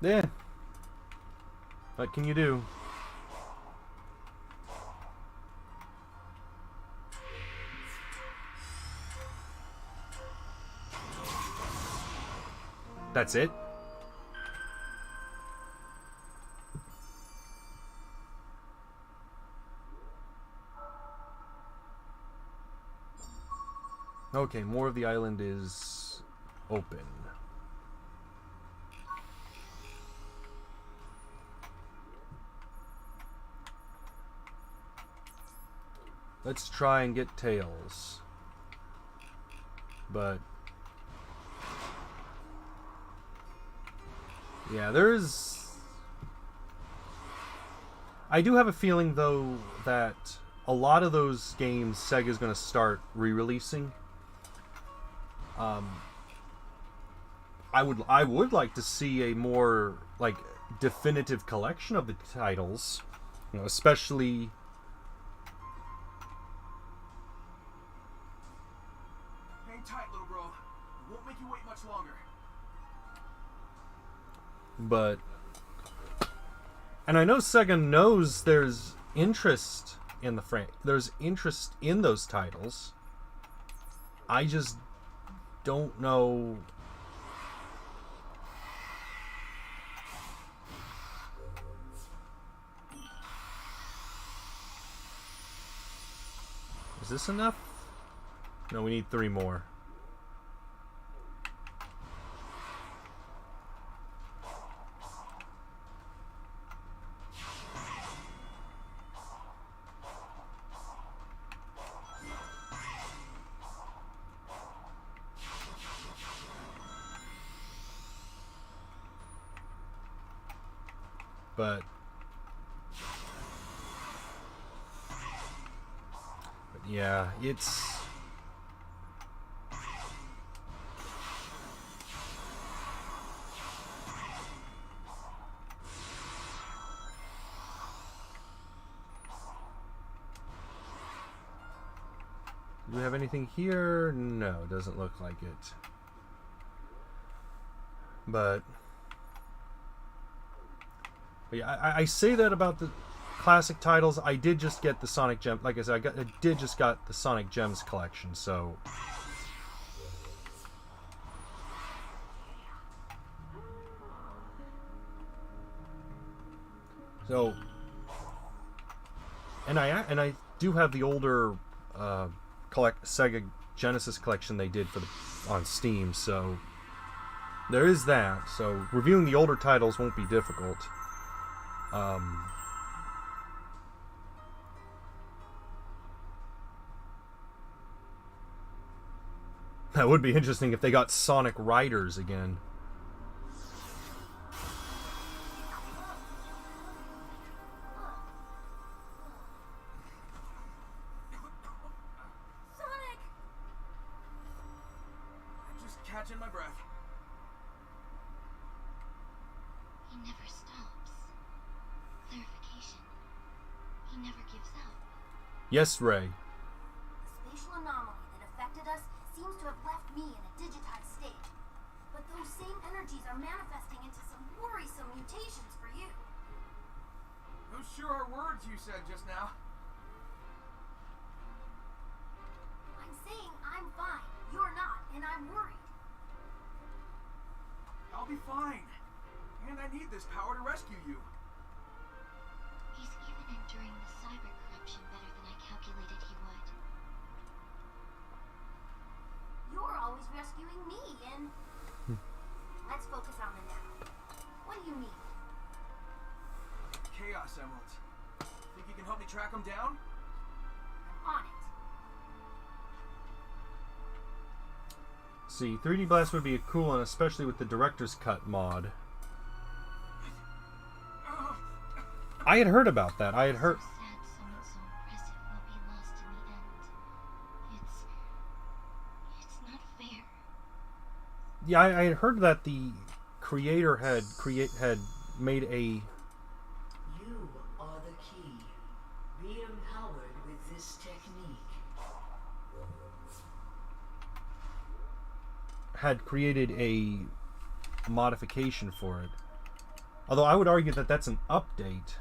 yeah. What can you do? That's it? Okay, more of the island is open. Let's try and get Tails. But yeah, I do have a feeling though that a lot of those games Sega's going to start re-releasing. I would like to see a more like definitive collection of the titles, You know, especially Hang tight, little bro. It won't make you wait much longer. but and I know Sega knows there's interest in the frame. There's interest in those titles. I just don't know. Is this enough? No, we need 3 more. But yeah, it's do we have anything here? No, doesn't look like it. But yeah, I say that about the classic titles. I did just get the Sonic Gem. Like I said, I did just got the Sonic Gems collection. So and I do have the older Sega Genesis collection they did for on Steam. So there is that. So reviewing the older titles won't be difficult. That would be interesting if they got Sonic Riders again. Sonic! I'm just catching my breath. He never stops. Clarification. He never gives up. Yes, Ray. The spatial anomaly that affected us seems to have left me in a digitized state. But those same energies are manifesting into some worrisome mutations for you. Those sure are words you said just now. I'm saying I'm fine. You're not, and I'm worried. I'll be fine. And I need this power to rescue you. He's even enduring the cyber corruption better than I calculated he would. You're always rescuing me, and... Let's focus on the now. What do you need? Chaos Emeralds. Think you can help me track them down? I'm on it. See, 3D Blast would be a cool one, especially with the Director's Cut mod. I had heard about that. I had heard... So sad someone so impressive will be lost in the end. It's not fair. Yeah, I had heard that the creator had made a... You are the key. Be empowered with this technique. had created a modification for it. Although I would argue that that's an update.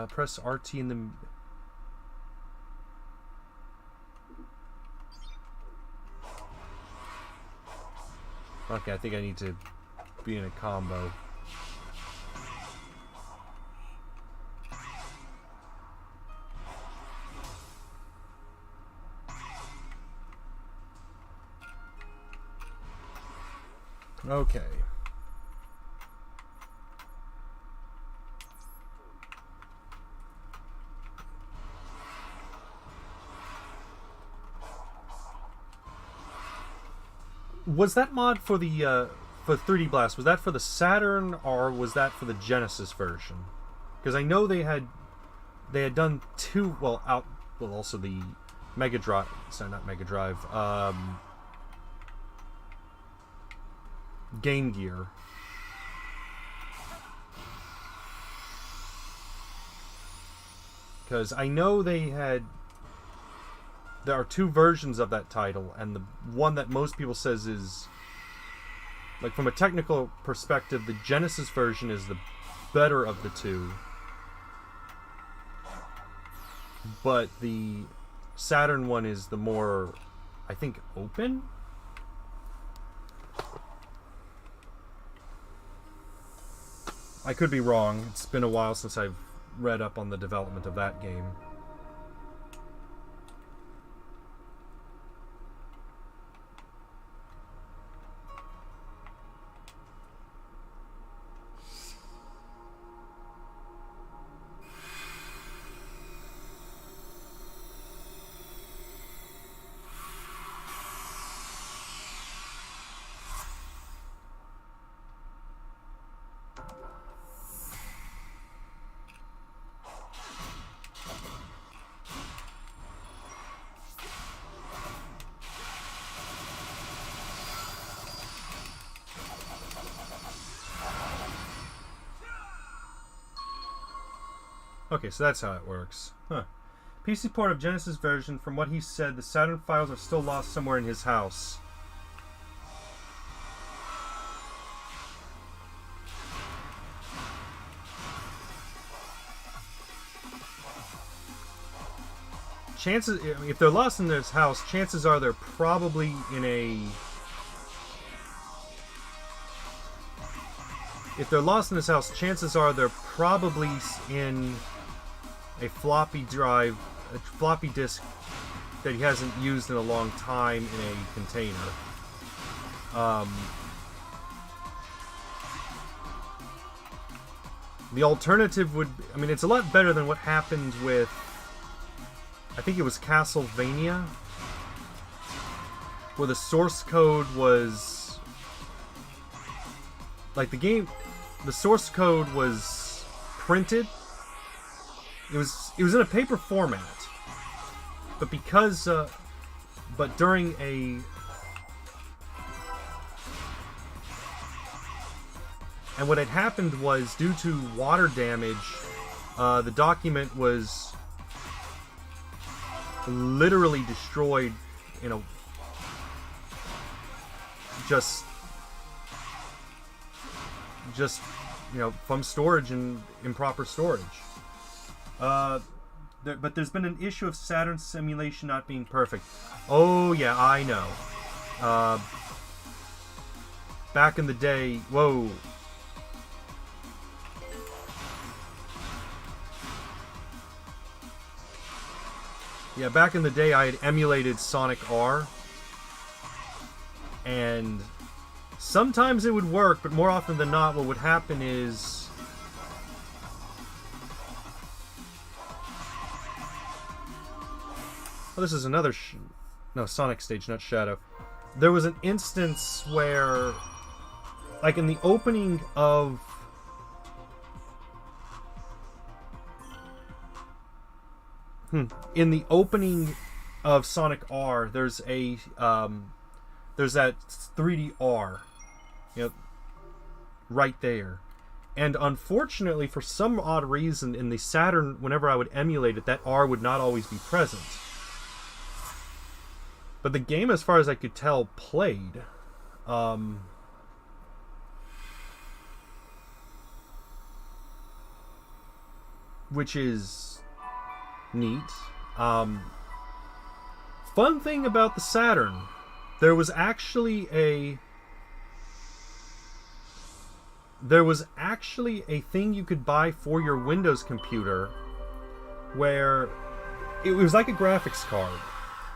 Press RT in the... Okay, I think I need to be in a combo. Okay. Was that mod for the for 3D Blast? Was that for the Saturn or was that for the Genesis version? Because I know they had done two. Well, also the Mega Drive. Sorry, not Mega Drive. Game Gear. because I know there are two versions of that title, and the one that most people says is, like, from a technical perspective, the Genesis version is the better of the two, but the Saturn one is the more, I think, open. I could be wrong. It's been a while since I've read up on the development of that game. Okay, so that's how it works. Huh. PC port of Genesis version. From what he said, the Saturn files are still lost somewhere in his house. Chances, if they're lost in his house, chances are they're probably in a... If they're lost in his house, chances are they're probably in a floppy drive, a floppy disk that he hasn't used in a long time in a container. The alternative would... I mean, it's a lot better than what happened with... I think it was Castlevania, where the source code was... Like, the source code was printed. It was in a paper format, but because but during a and what had happened was, due to water damage, the document was literally destroyed in a just from storage and improper storage. But there's been an issue of Saturn simulation not being perfect. Oh yeah, I know. Back in the day, whoa. Yeah, back in the day I had emulated Sonic R, and sometimes it would work, but more often than not what would happen is... Well, this is another... No, Sonic stage, not Shadow. There was an instance where... Like, in the opening of... In the opening of Sonic R, there's a... there's that 3D R. Right there. And unfortunately, for some odd reason, in the Saturn, whenever I would emulate it, that R would not always be present. But the game, as far as I could tell, played. Which is neat. Fun thing about the Saturn, there was actually a thing you could buy for your Windows computer where it was like a graphics card.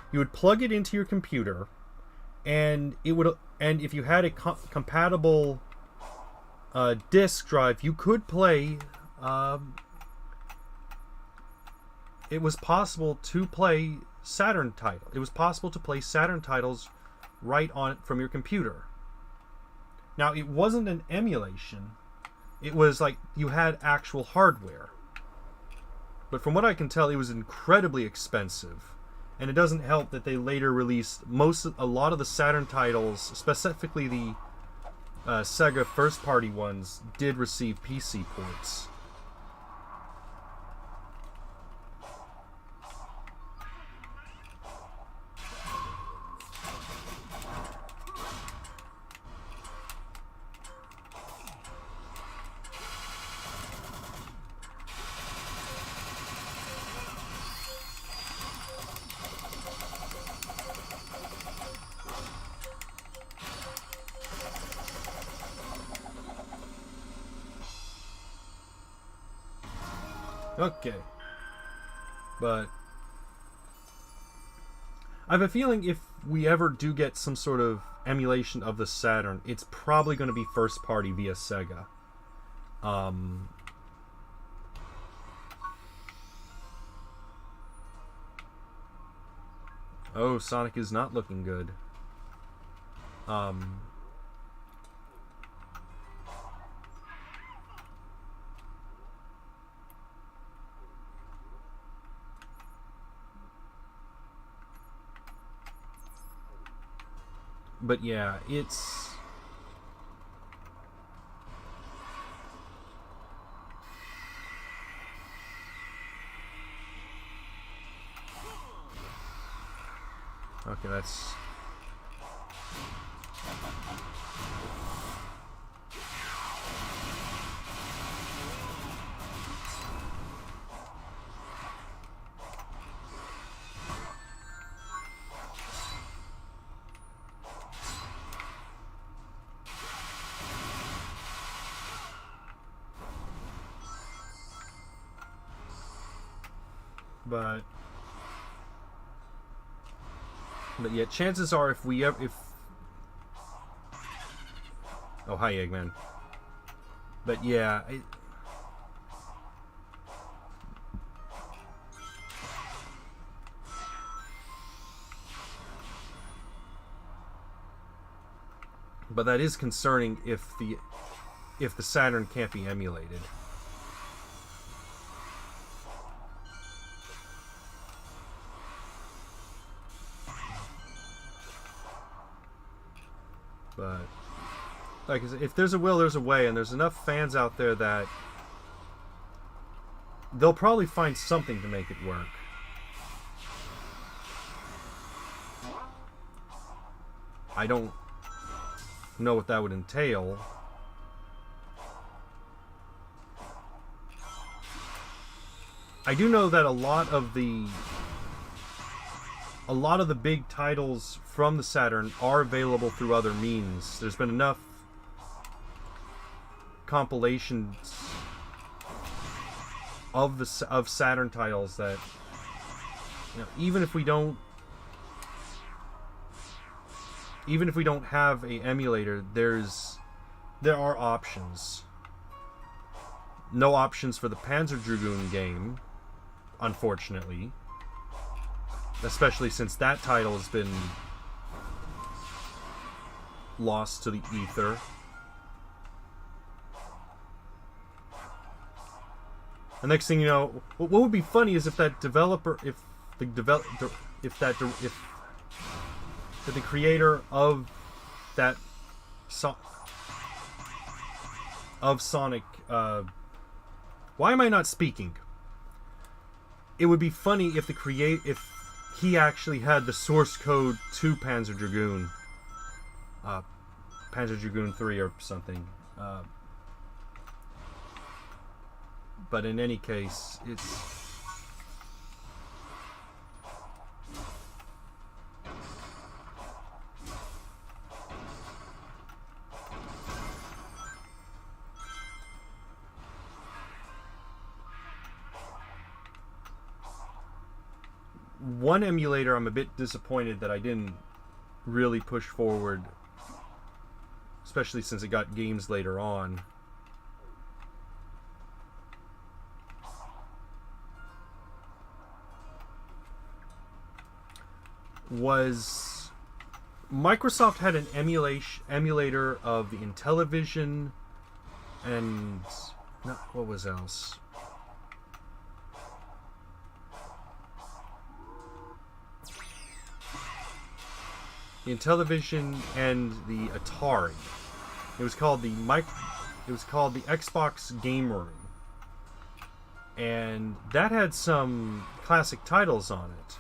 You would plug it into your computer, and if you had a compatible disk drive, you could play. It was possible to play Saturn titles. It was possible to play Saturn titles right on it from your computer. Now, it wasn't an emulation. It was like you had actual hardware. But from what I can tell, it was incredibly expensive. And it doesn't help that they later released a lot of the Saturn titles, specifically the Sega first-party ones, did receive PC ports. Okay. But I have a feeling if we ever do get some sort of emulation of the Saturn, it's probably going to be first party via Sega. Oh, Sonic is not looking good. But yeah, it's... Okay, that's... But yeah, chances are if we ever... Oh, hi, Eggman. But yeah... But that is concerning if the Saturn can't be emulated. But like I said, if there's a will, there's a way, and there's enough fans out there that they'll probably find something to make it work. I don't know what that would entail. I do know that a lot of the big titles from the Saturn are available through other means. There's been enough compilations of Saturn titles that, you know, even if we don't have a emulator, there are options. No options for the Panzer Dragoon game, unfortunately. Especially since that title has been lost to the ether. The next thing you know, what would be funny is if the creator of that of Sonic, why am I not speaking? It would be funny if if he actually had the source code to Panzer Dragoon 3 or something. But in any case, it's... One emulator I'm a bit disappointed that I didn't really push forward, especially since it got games later on. Was Microsoft had an emulator of the Intellivision and what was else? The Intellivision and the Atari. It was called the Xbox Game Room, and that had some classic titles on it.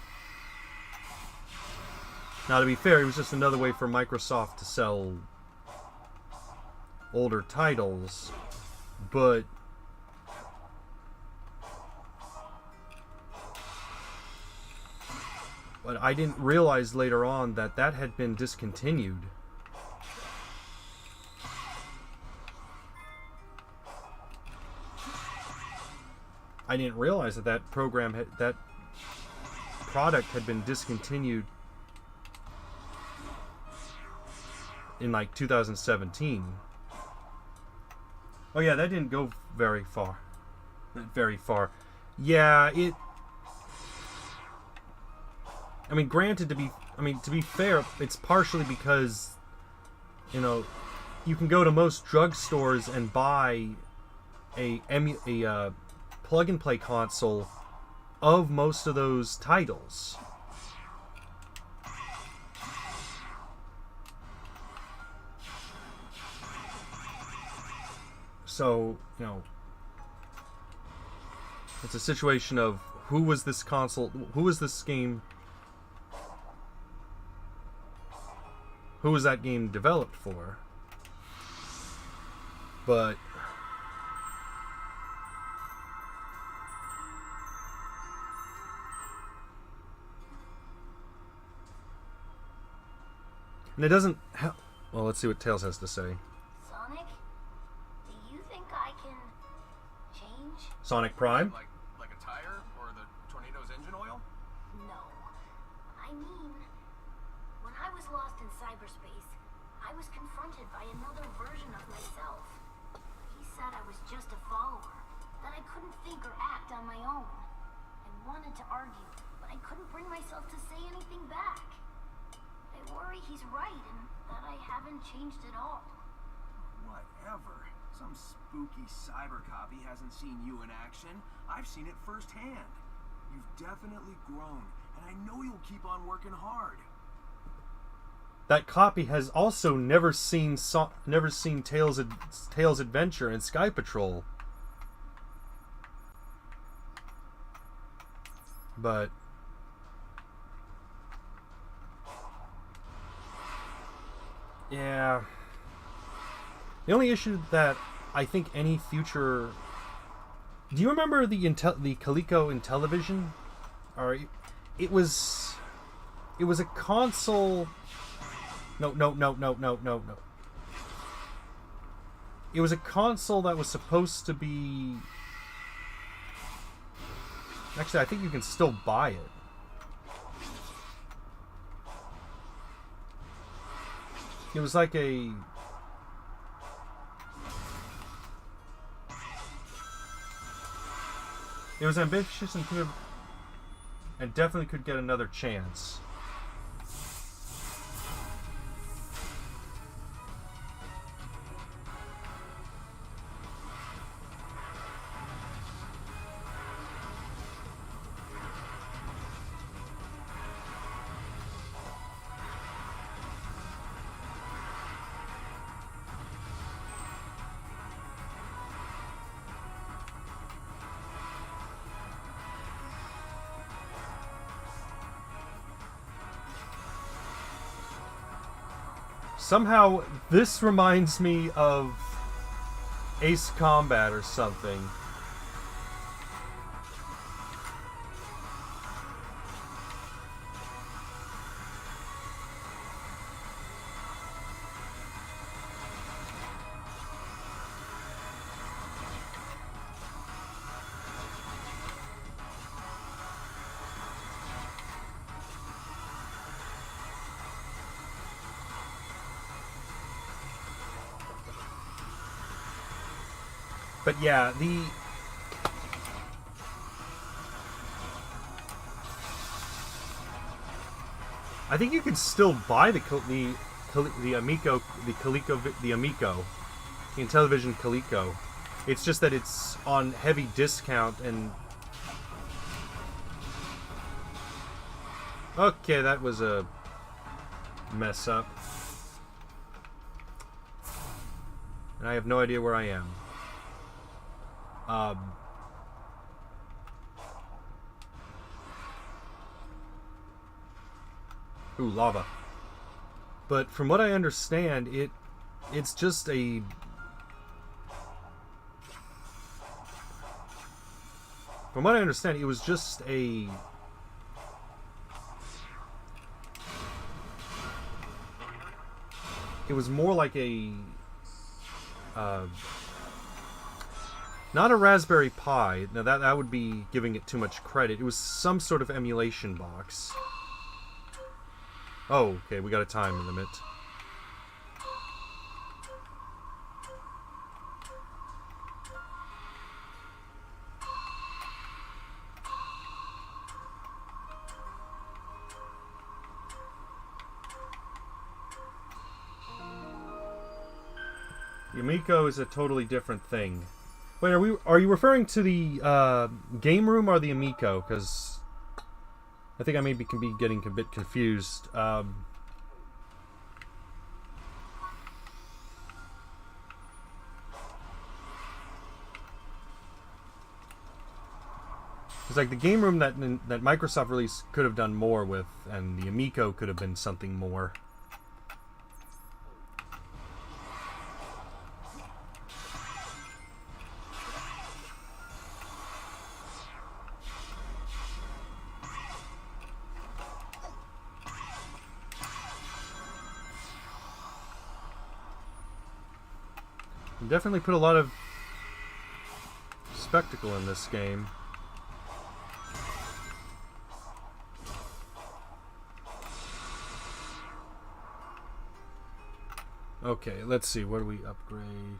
Now, to be fair, it was just another way for Microsoft to sell older titles, but I didn't realize later on that had been discontinued. I didn't realize that that program that product had been discontinued in like 2017. Oh yeah, that didn't go very far. Very far. Yeah, it. I mean, granted, to be fair, it's partially because, you know, you can go to most drugstores and buy a plug and play console of most of those titles. So, you know, it's a situation of who was this game, who was that game developed for? But and it doesn't well, let's see what Tails has to say. Sonic, do you think I can change? Sonic Prime? Like a tire or the tornado's engine oil? No. I mean, when I was lost in cyberspace, I was confronted by another version of myself. He said I was just a follower, that I couldn't think or act on my own. I wanted to argue, but I couldn't bring myself to say anything back. I worry he's right and that I haven't changed at all. Whatever. Some spooky cyber copy hasn't seen you in action. I've seen it firsthand. You've definitely grown, and I know you'll keep on working hard. That copy has also never seen Tails' adventure in Sky Patrol. But yeah, the only issue that I think any future. Do you remember the Coleco Intellivision? Or it was a console. No. It was a console that was supposed to be. Actually, I think you can still buy it. It was like a. It was ambitious and definitely could get another chance. Somehow, this reminds me of Ace Combat or something. But yeah, I think you can still buy the Amico, the Intellivision Coleco. It's just that it's on heavy discount and. Okay, that was a mess up, and I have no idea where I am. Ooh, lava. But from what I understand, it's just a. From what I understand, it was just a. It was more like a. Not a Raspberry Pi. Now that would be giving it too much credit. It was some sort of emulation box. Oh, okay, we got a time limit. Yumiko is a totally different thing. Wait, are you referring to the game room or the Amico? Because I think I maybe can be getting a bit confused. Because like the game room that Microsoft release could have done more with, and the Amico could have been something more. Definitely put a lot of spectacle in this game. Okay, let's see. What do we upgrade?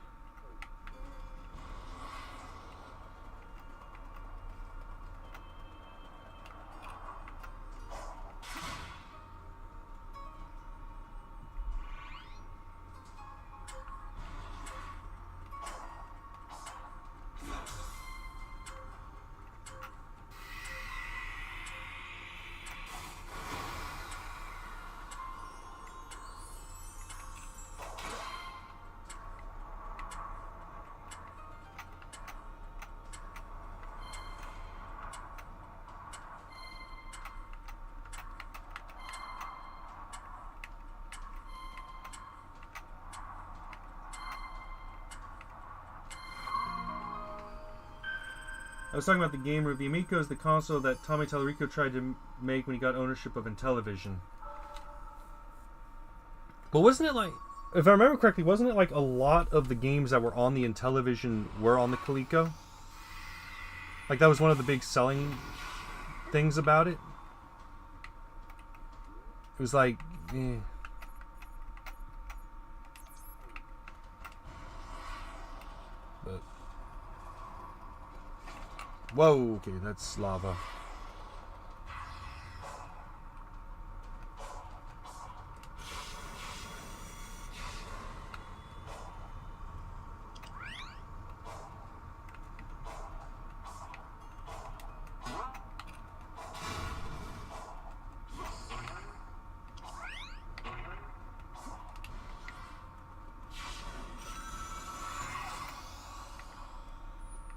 I was talking about the game room. The Amico is the console that Tommy Tallarico tried to make when he got ownership of Intellivision. But wasn't it like, if I remember correctly, wasn't it like a lot of the games that were on the Intellivision were on the Coleco? Like that was one of the big selling things about it? It was like, eh. But whoa, okay, that's lava.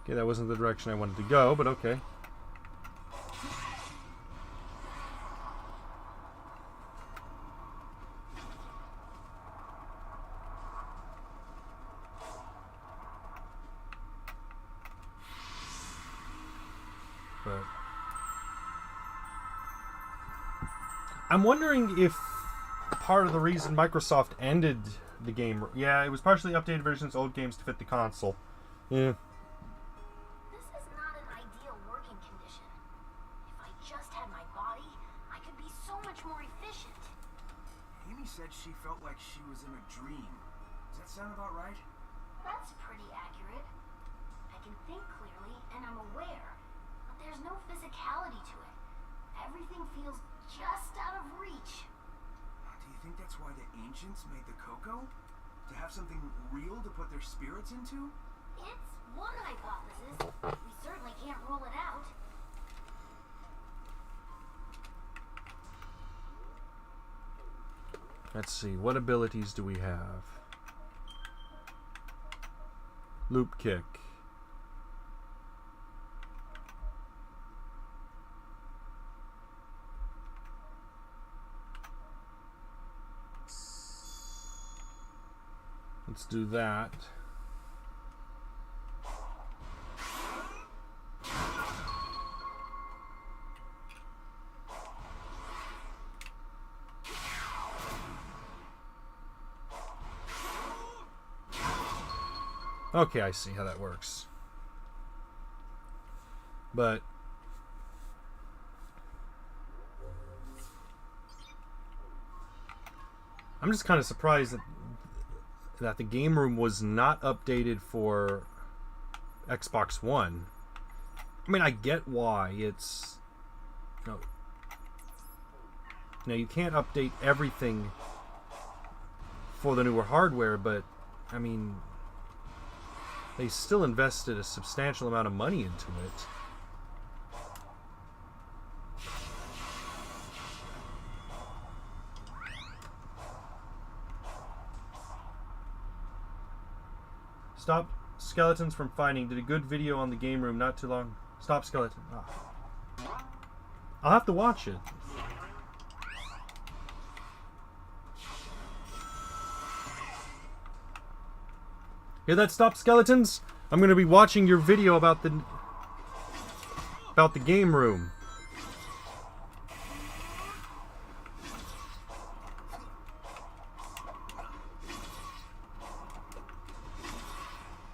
Okay, that wasn't the direction I wanted to go, but okay. But I'm wondering if part of the reason Microsoft ended the game... Yeah, it was partially updated versions of old games to fit the console. Yeah. This is not an ideal working condition. If I just had my body, I could be so much more efficient. Amy said she felt like she was in a dream. Does that sound about right? That's pretty accurate. I can think clearly, and I'm aware. But there's no physicality to it. Everything feels just out of reach. Do you think that's why the ancients made the cocoa? To have something real to put their spirits into? It's one hypothesis. We certainly can't rule it out. Let's see, what abilities do we have? Loop kick. Let's do that. Okay, I see how that works. But I'm just kind of surprised that the game room was not updated for Xbox One. I mean, I get why. It's you can't update everything for the newer hardware, but I mean, they still invested a substantial amount of money into it. Stop skeletons from fighting. Did a good video on the game room not too long. Stop skeleton. Ah. I'll have to watch it. Hear that, Stop Skeletons? I'm going to be watching your video about the game room.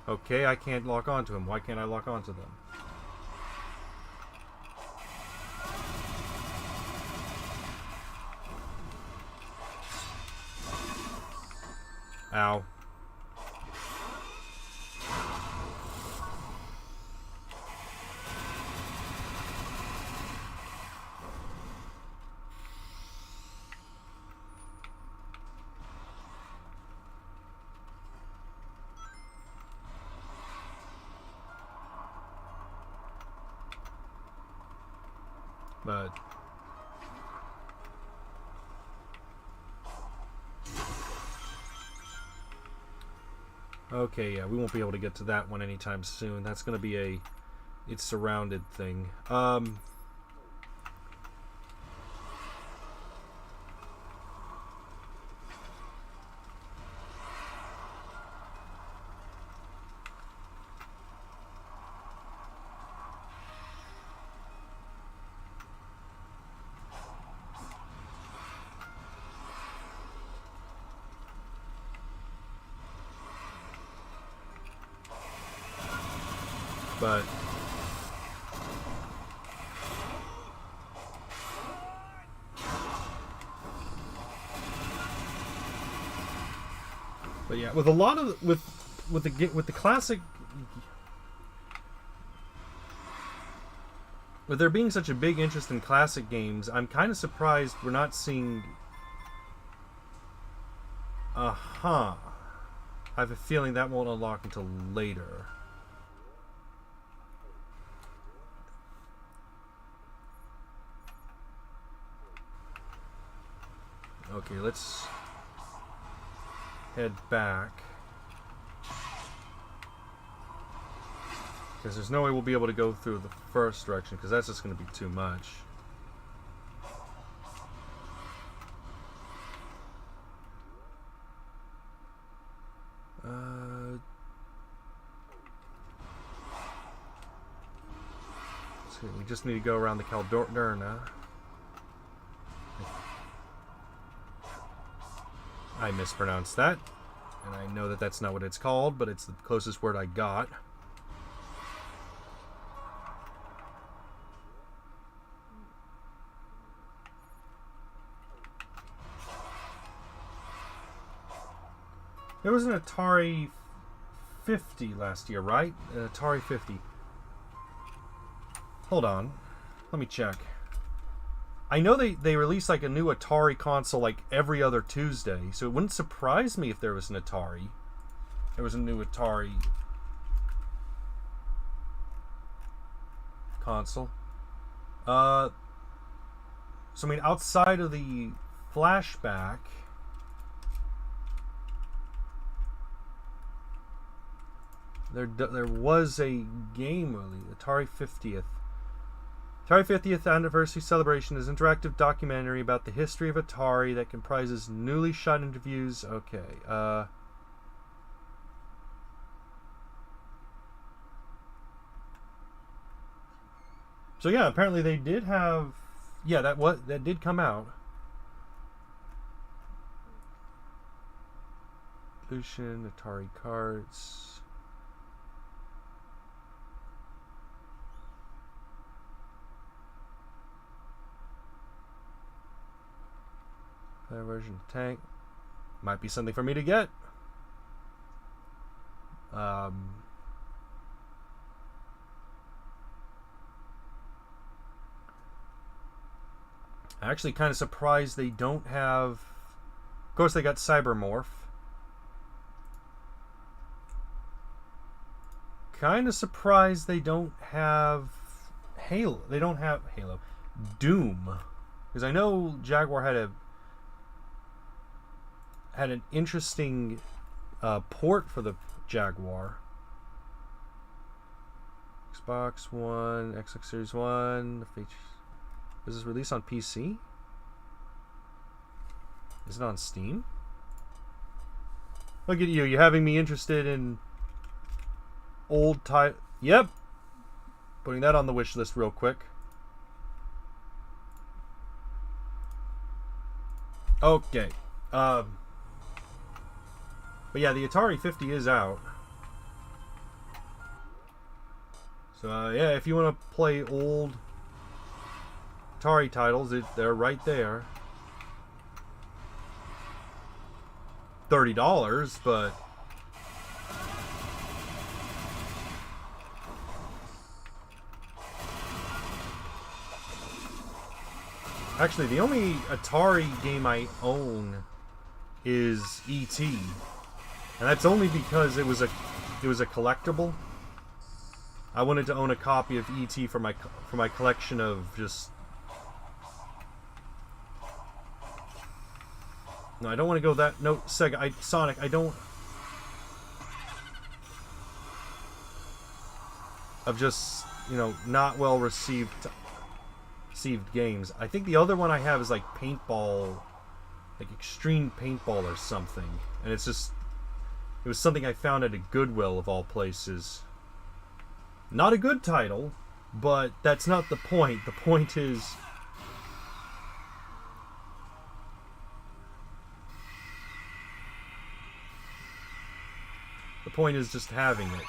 Okay, I can't lock onto him. Why can't I lock onto them? Ow. But okay, yeah, we won't be able to get to that one anytime soon. That's going to be it's surrounded thing. But yeah, with a lot of with the classic, with there being such a big interest in classic games, I'm kind of surprised we're not seeing. I have a feeling that won't unlock until later. Okay, let's head back. Because there's no way we'll be able to go through the first direction, because that's just going to be too much. So we just need to go around the Caldorna. I mispronounced that, and I know that that's not what it's called, but it's the closest word I got. There was an Atari 50 last year, right? An Atari 50. Hold on. Let me check. I know they release like a new Atari console like every other Tuesday, so it wouldn't surprise me if there was an Atari. There was a new Atari console. So I mean, outside of the flashback, there was a game really, Atari 50th. Atari 50th Anniversary Celebration is an interactive documentary about the history of Atari that comprises newly shot interviews. Okay. So yeah, apparently they did have. Yeah, that did come out. Lucian, Atari cards. Player version tank. Might be something for me to get. Actually kind of surprised they don't have... Of course they got Cybermorph. Kind of surprised they don't have Halo. They don't have Halo. Doom. Because I know Jaguar had an interesting port for the Jaguar. Xbox One, Xbox Series 1, the features. Is this released on PC? Is it on Steam? Look at you, you're having me interested in old type. Yep. Putting that on the wish list real quick. Okay. But yeah, the Atari 50 is out. So yeah, if you want to play old Atari titles, they're right there. $30, but actually the only Atari game I own is E.T. and that's only because it was a collectible. I wanted to own a copy of E.T. for my collection of just... No, I don't want to go that... No, Sega, Sonic, I don't... Of just, you know, not well received games. I think the other one I have is like Paintball, like Extreme Paintball or something. And it's just... It was something I found at a Goodwill of all places. Not a good title, but that's not the point. The point is... The point is just having it.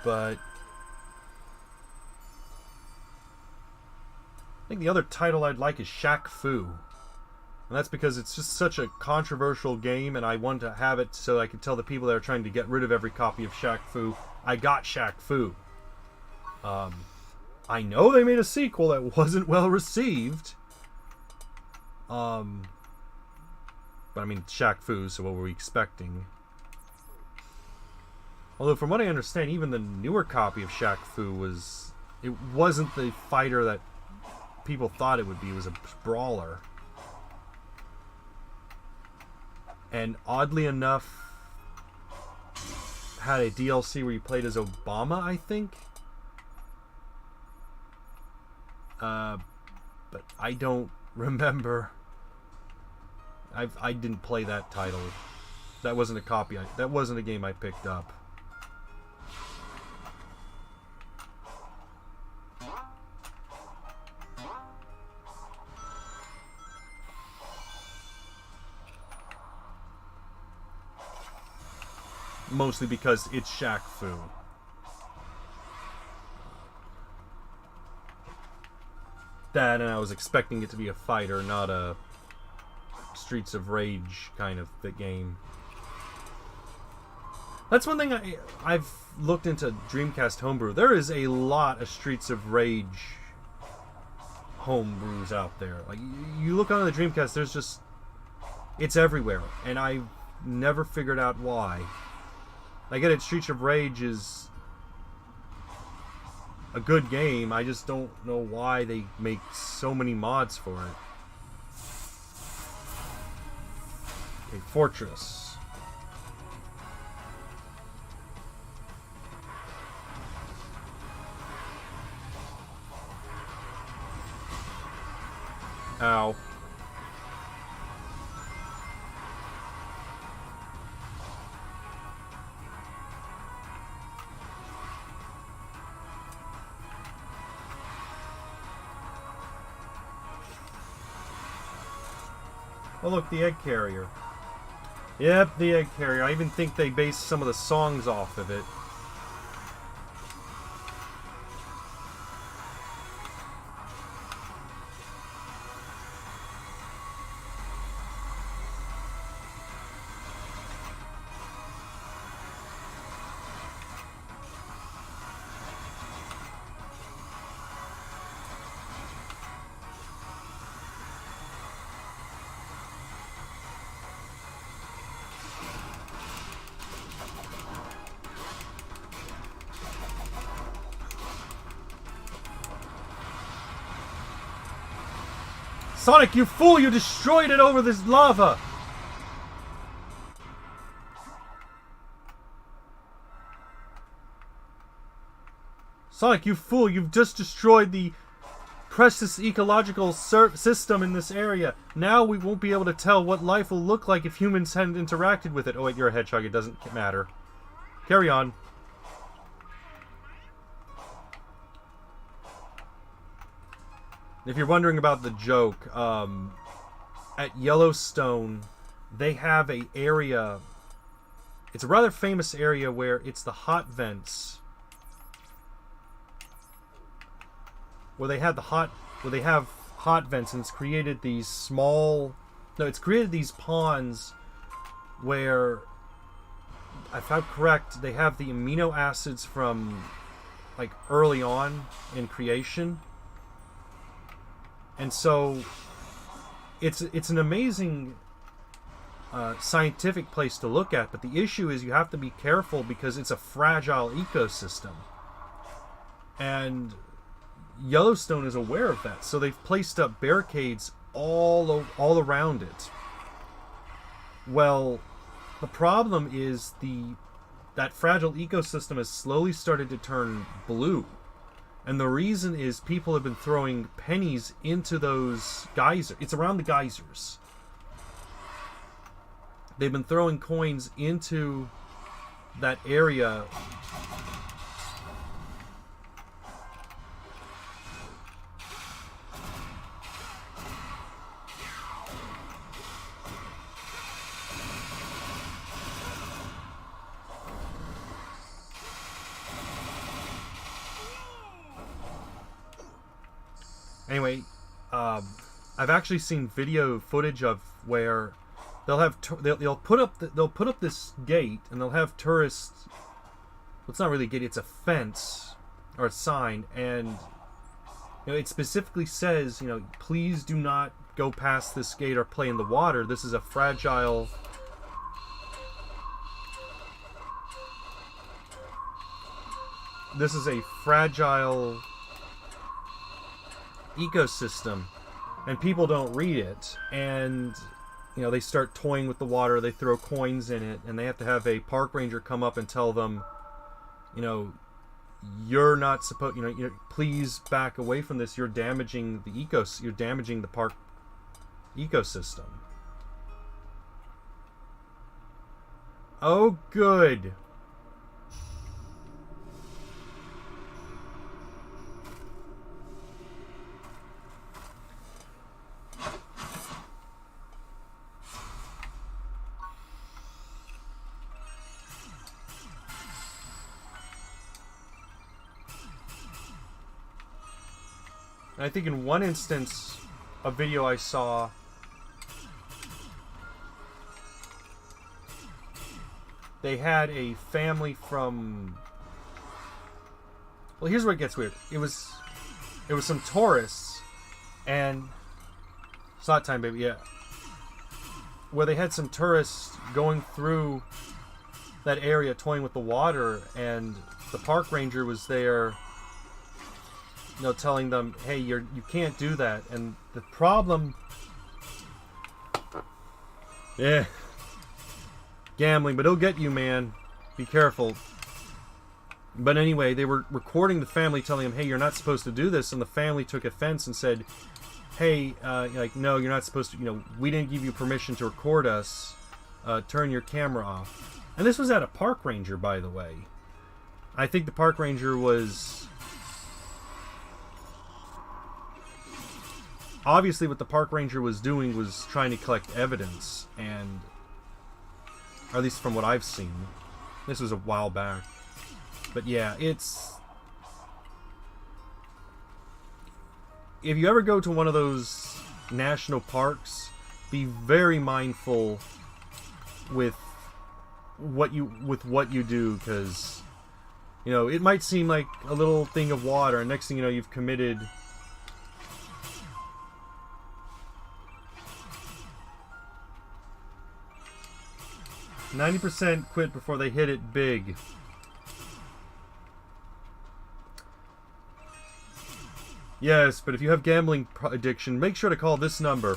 But I think the other title I'd like is Shaq Fu. And that's because it's just such a controversial game, and I want to have it so I can tell the people that are trying to get rid of every copy of Shaq Fu, I got Shaq Fu. I know they made a sequel that wasn't well received. But I mean, Shaq Fu, so what were we expecting? Although from what I understand, even the newer copy of Shaq Fu it wasn't the fighter that people thought it would be. It was a brawler. And oddly enough, had a DLC where you played as Obama, I think. But I don't remember. I didn't play that title. That wasn't a copy. That wasn't a game I picked up. Mostly because it's Shaq Fu. That, and I was expecting it to be a fighter, not a Streets of Rage kind of game. That's one thing I've looked into Dreamcast homebrew. There is a lot of Streets of Rage homebrews out there. Like, you look on the Dreamcast, there's just... It's everywhere, and I've never figured out why. I get it, Streets of Rage is a good game. I just don't know why they make so many mods for it. Okay, Fortress. Ow. Oh, look, the egg carrier. Yep, the egg carrier. I even think they based some of the songs off of it. Sonic, you fool! You destroyed it over this lava! Sonic, you fool! You've just destroyed the precious ecological system in this area. Now we won't be able to tell what life will look like if humans hadn't interacted with it. Oh wait, you're a hedgehog. It doesn't matter. Carry on. If you're wondering about the joke, at Yellowstone, they have a area. It's a rather famous area where it's the hot vents, where they have hot vents, and it's created these it's created these ponds where, if I'm correct, they have the amino acids from like early on in creation. And so, it's an amazing scientific place to look at, but the issue is you have to be careful because it's a fragile ecosystem. And Yellowstone is aware of that, so they've placed up barricades all around it. Well, the problem is that fragile ecosystem has slowly started to turn blue. And the reason is people have been throwing pennies into those geysers. It's around the geysers. They've been throwing coins into that area. Anyway, I've actually seen video footage of where they'll put up this gate, and they'll have tourists. Well, it's not really a gate; it's a fence or a sign, and it specifically says, please do not go past this gate or play in the water. This is a fragile. This is a fragile ecosystem, and people don't read it, and they start toying with the water. They throw coins in it, and they have to have a park ranger come up and tell them, you're not supposed, please back away from this. You're damaging the park ecosystem. Oh, good. And I think in one instance, a video I saw, they had a family from. Well, here's where it gets weird. It was some tourists, and it's not time, baby. Yeah, where they had some tourists going through that area, toying with the water, and the park ranger was there. Telling them, hey, you can't do that. And the problem, gambling, but it'll get you, man. Be careful. But anyway, they were recording the family, telling them, hey, you're not supposed to do this. And the family took offense and said, hey, no, you're not supposed to. We didn't give you permission to record us. Turn your camera off. And this was at a park ranger, by the way. I think the park ranger was obviously what the park ranger was doing was trying to collect evidence, and or at least from what I've seen. This was a while back. But yeah, it's... If you ever go to one of those national parks, be very mindful with what you do, because you know, it might seem like a little thing of water, and next thing you know, you've committed 90% quit before they hit it big. Yes, but if you have gambling addiction, make sure to call this number,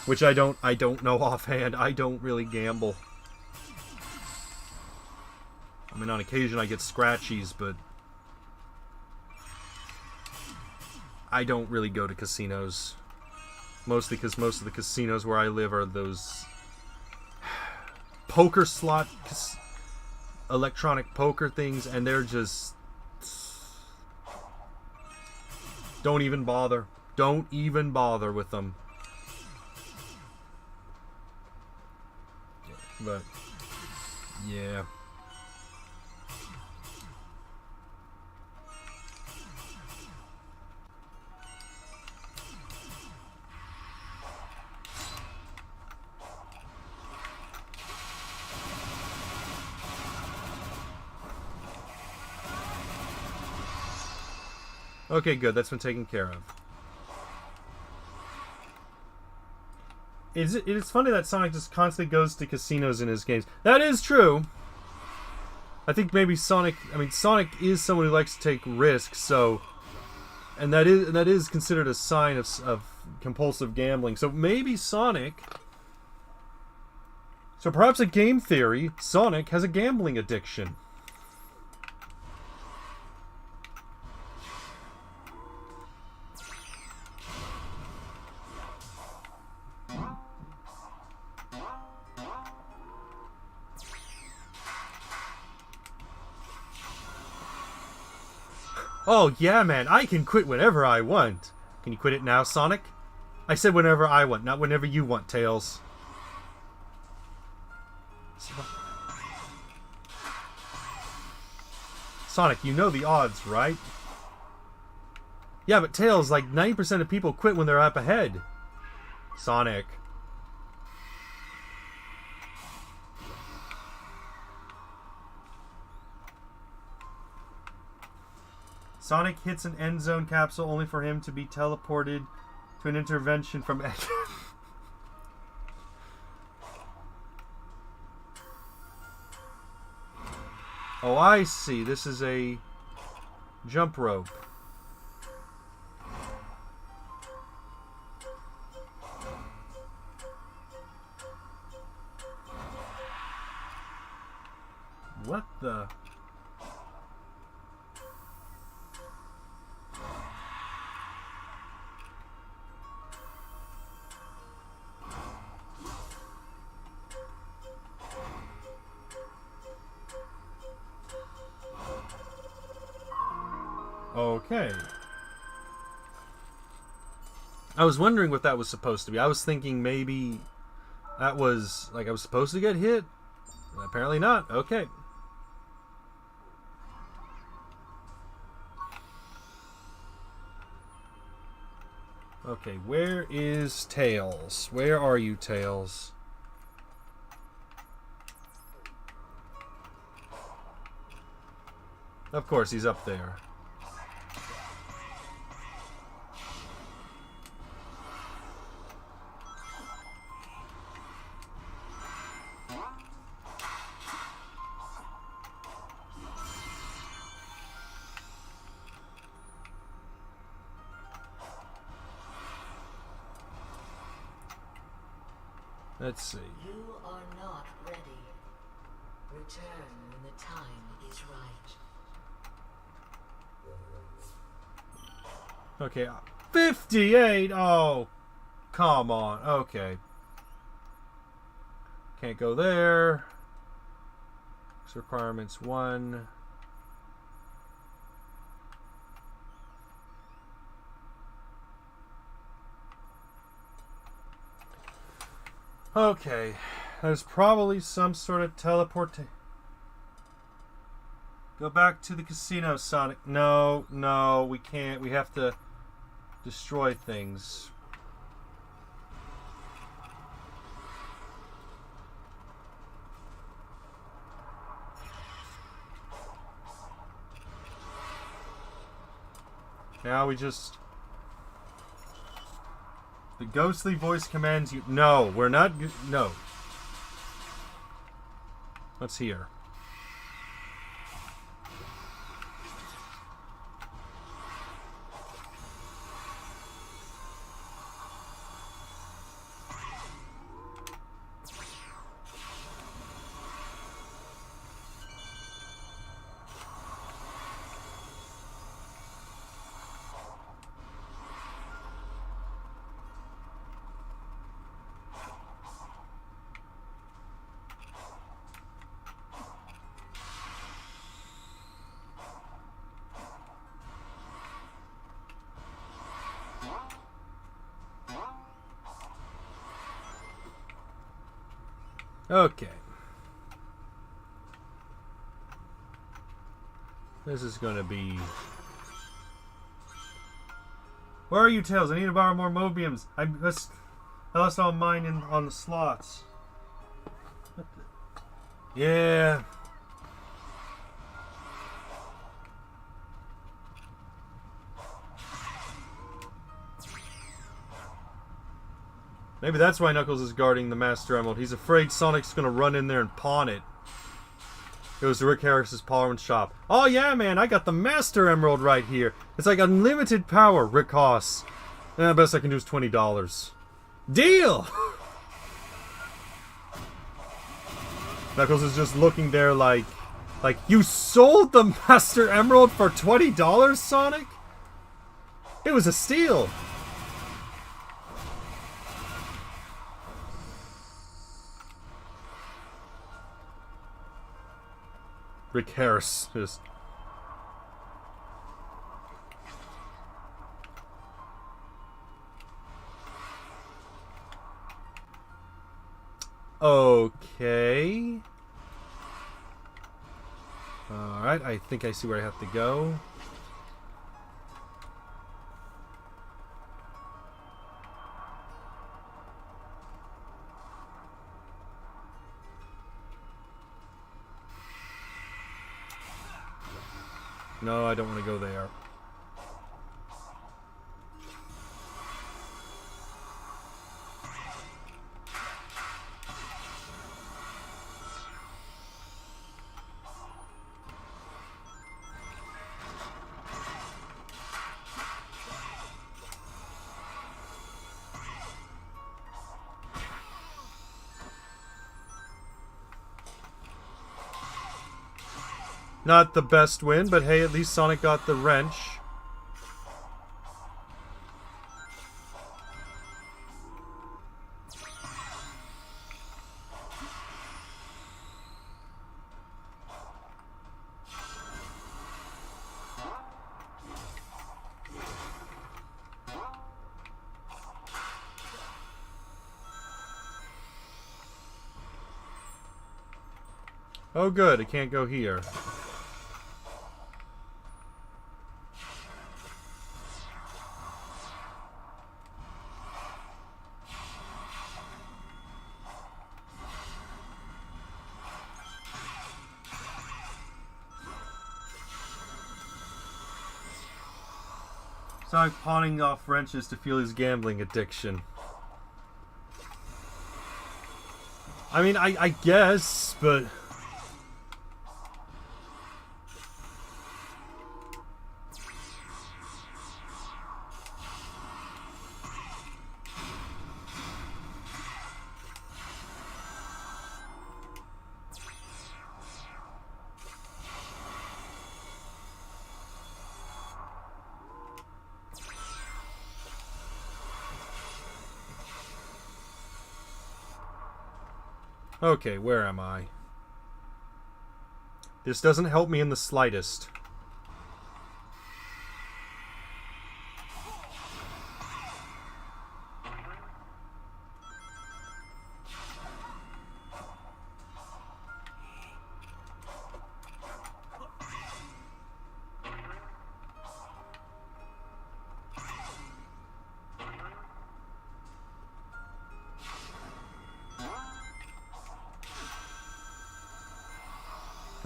which I don't know offhand. I don't really gamble. I mean, on occasion I get scratchies, but I don't really go to casinos. Mostly because most of the casinos where I live are those poker slot, electronic poker things, and they're just... Don't even bother. Don't even bother with them. But, yeah. Okay, good. That's been taken care of. It's funny that Sonic just constantly goes to casinos in his games. That is true. I think maybe Sonic... I mean, Sonic is someone who likes to take risks, so... And that is considered a sign of compulsive gambling. So maybe Sonic... So perhaps a game theory, Sonic has a gambling addiction. Oh, yeah, man, I can quit whenever I want. Can you quit it now, Sonic? I said whenever I want, not whenever you want, Tails. Sonic, you know the odds, right? Yeah, but Tails, like 90% of people quit when they're up ahead. Sonic. Sonic hits an end zone capsule only for him to be teleported to an intervention from... Oh, I see. This is a jump rope. What the... Okay. I was wondering what that was supposed to be. I was thinking maybe that was, like, I was supposed to get hit. Apparently not. Okay. Okay, where is Tails? Where are you, Tails? Of course, he's up there. Let's see. You are not ready. Return when the time is right. Okay, 58. Oh, come on. Okay. Can't go there. Requirements 1. Okay. There's probably some sort of teleportation. Go back to the casino, Sonic. No, no, we can't. We have to destroy things. Now we just... The ghostly voice commands you... No, we're not... No. What's here? Okay. This is going to be... Where are you, Tails? I need to borrow more Mobiums. I lost all mine on the slots. What the... Yeah. Maybe that's why Knuckles is guarding the Master Emerald. He's afraid Sonic's going to run in there and pawn it. Goes to Rick Harris's pawn shop. Oh yeah, man, I got the Master Emerald right here. It's like unlimited power, Rick Haas. Best I can do is $20. Deal! Knuckles is just looking there like, you sold the Master Emerald for $20, Sonic? It was a steal. Rick Harris is... Okay. Alright, I think I see where I have to go. No, I don't want to go there. Not the best win, but hey, at least Sonic got the wrench. Oh good, it can't go here. Sonic pawning off wrenches to fuel his gambling addiction. I mean, I guess, but... Okay, where am I? This doesn't help me in the slightest.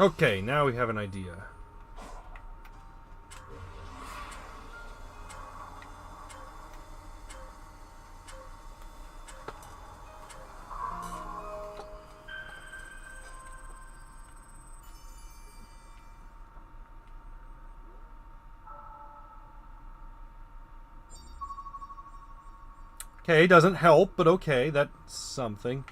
Okay, now we have an idea. Okay, doesn't help, but okay, that's something.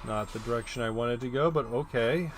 Not the direction I wanted to go, but okay.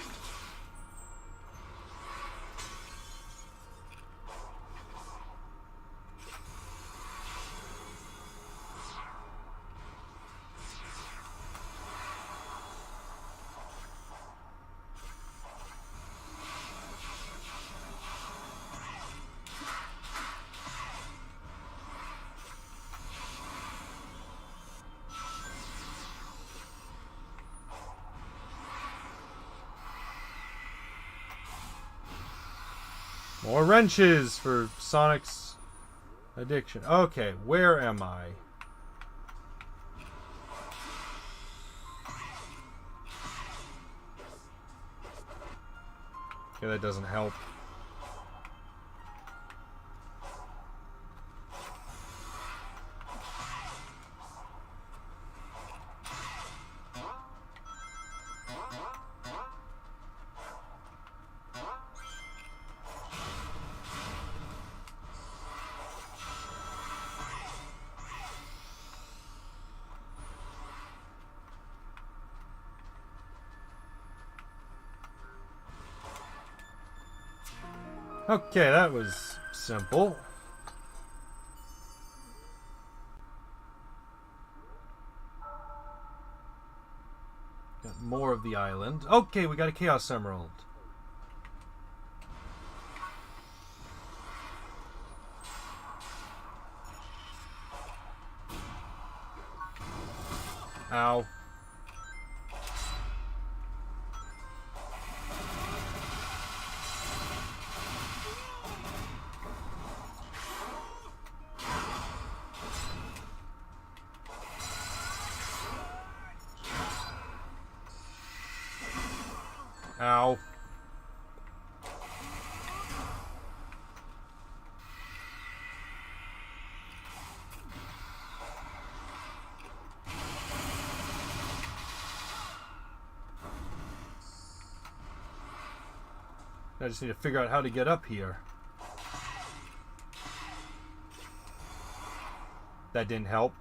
More wrenches for Sonic's addiction. Okay, where am I? Okay, that doesn't help. Okay, that was simple. Got more of the island. Okay, we got a Chaos Emerald. Ow. Ow. I just need to figure out how to get up here. That didn't help.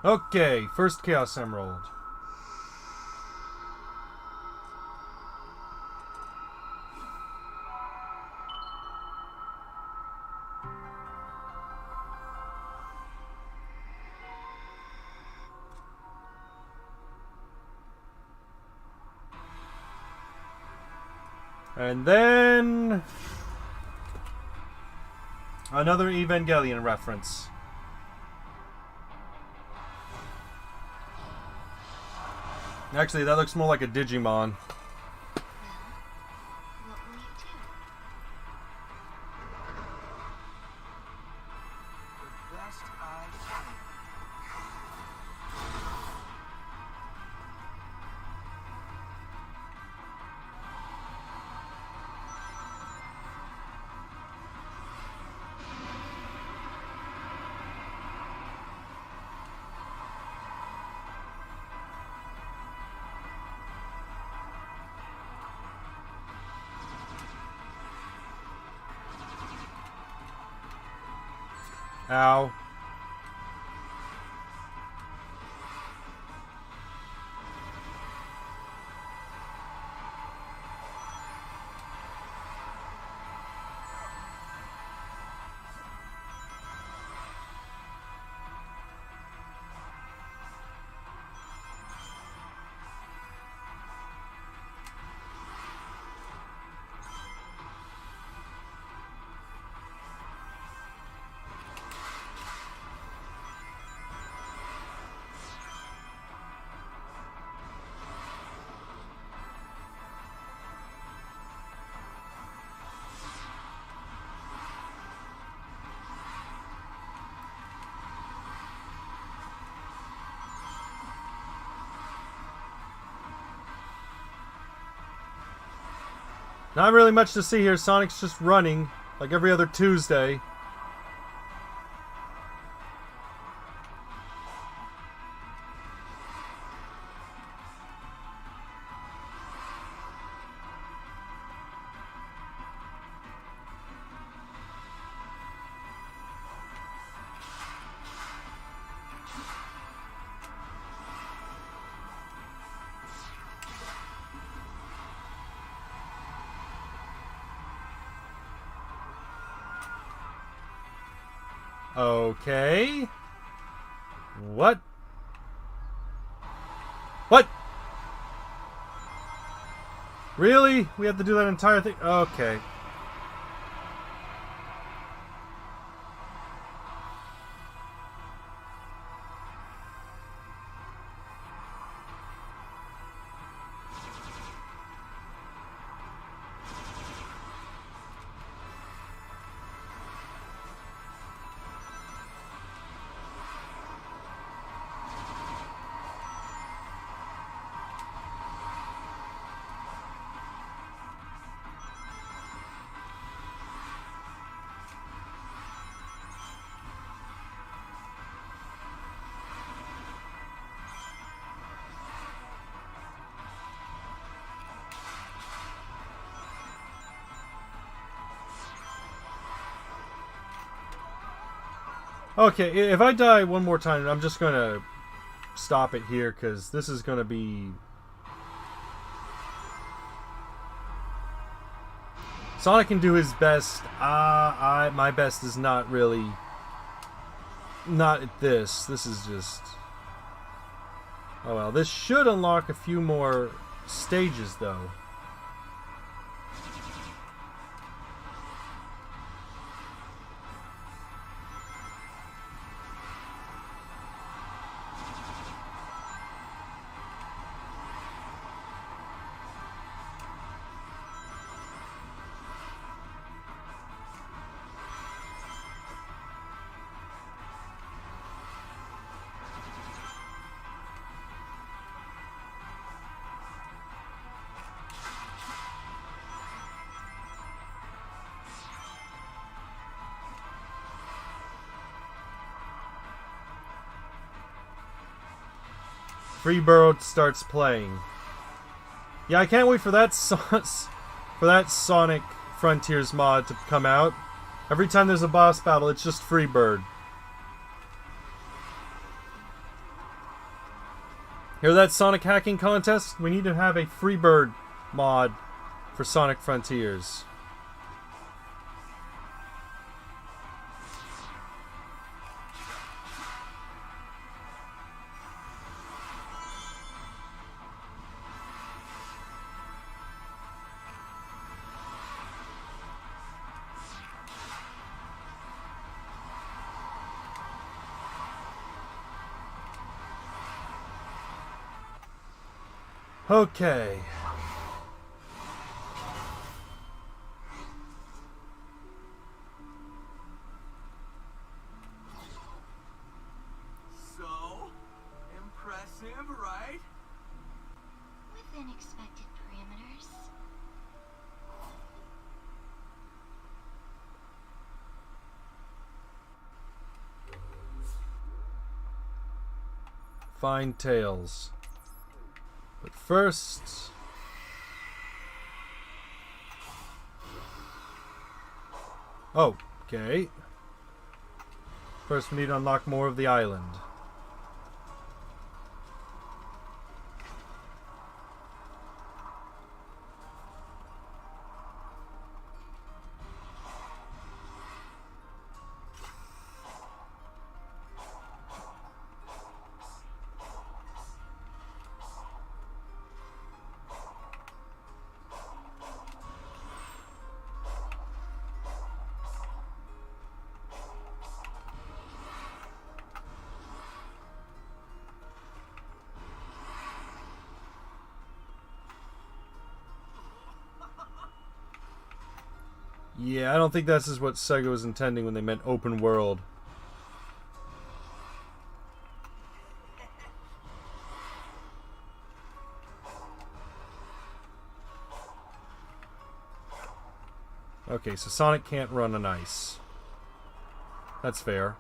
Okay, first Chaos Emerald. And then another Evangelion reference. Actually, that looks more like a Digimon. What will you do? The best I can. Ow. Not really much to see here. Sonic's just running like every other Tuesday. Okay. What? What? Really? We have to do that entire thing? Okay. Okay, if I die one more time, I'm just going to stop it here because this is going to be... Sonic can do his best. My best is not really... Not at this. This is just... Oh well, this should unlock a few more stages though. Freebird starts playing. Yeah, I can't wait for that Sonic Frontiers mod to come out. Every time there's a boss battle, it's just Freebird. Hear that, Sonic hacking contest? We need to have a Freebird mod for Sonic Frontiers. Okay. So impressive, right? Within expected parameters. Find Tails. But first... Oh, okay. First, we need to unlock more of the island. Yeah, I don't think this is what Sega was intending when they meant open world. Okay, so Sonic can't run on ice. That's fair.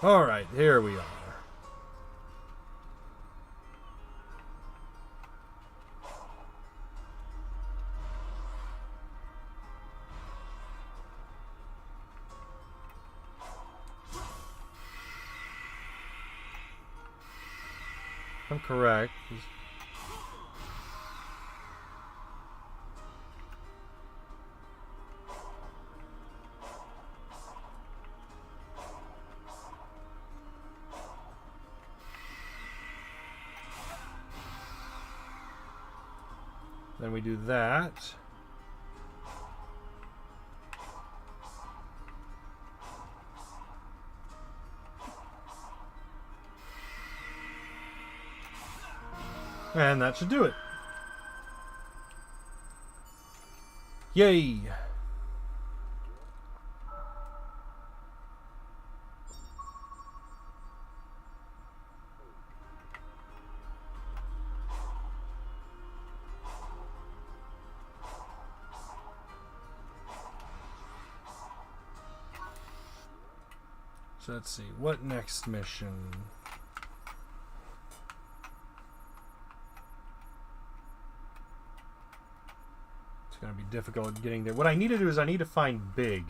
Alright, here we are. I'm correct. Then we do that. And that should do it. Yay! So let's see, what next mission? It's going to be difficult getting there. What I need to do is I need to find Big.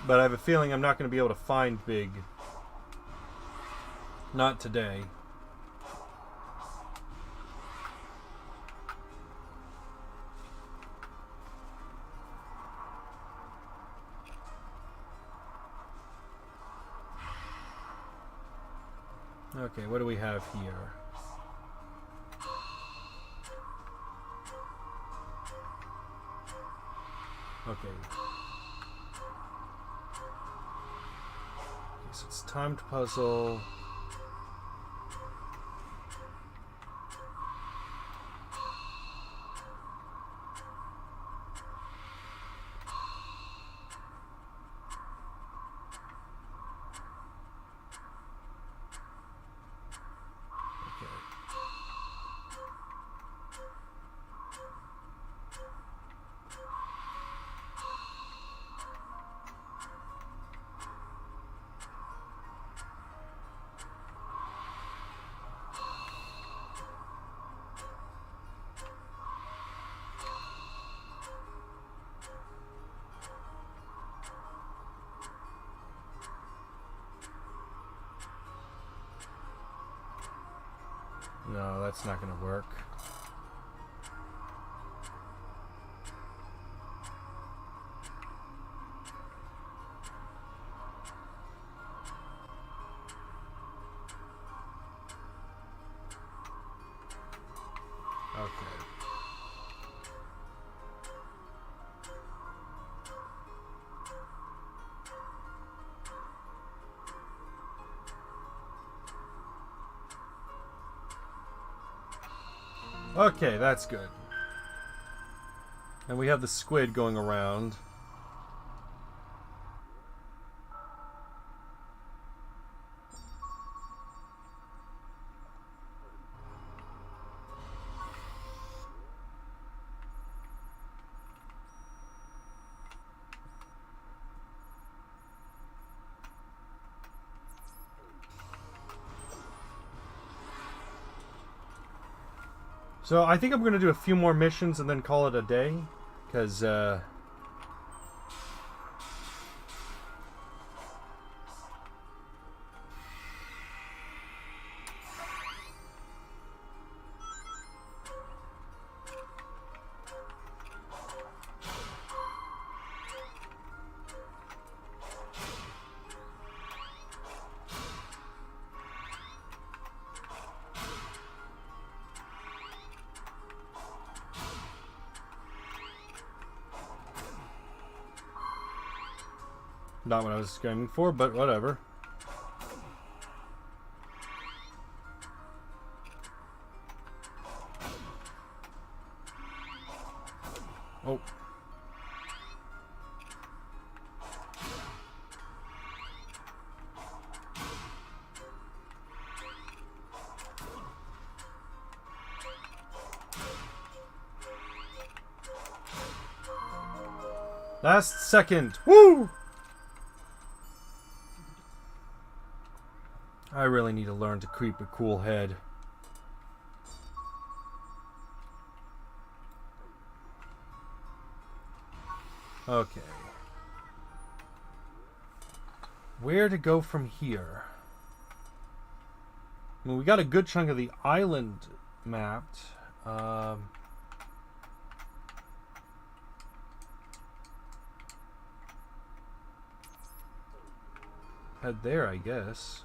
But I have a feeling I'm not going to be able to find Big. Not today. Okay, what do we have here? Okay. So it's timed puzzle. No, that's not going to work. Okay. Okay, that's good. And we have the squid going around. So I think I'm going to do a few more missions and then call it a day. Because, not what I was aiming for, but whatever. Oh. Last second. Woo! I really need to learn to keep a cool head. Okay. Where to go from here? I mean, we got a good chunk of the island mapped. Head there, I guess.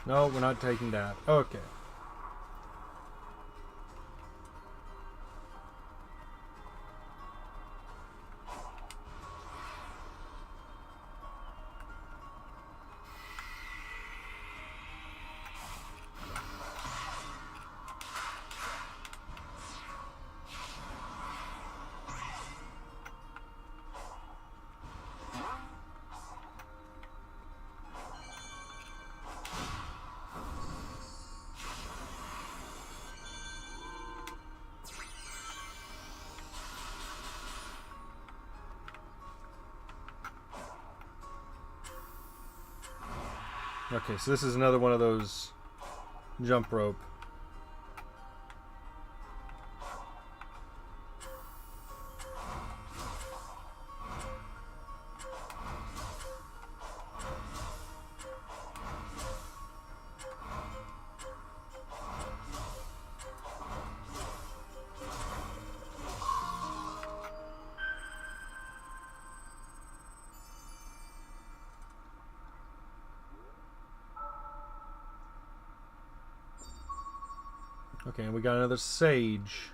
No, we're not taking that. Okay. Okay, so this is another one of those jump rope. Okay, and we got another sage.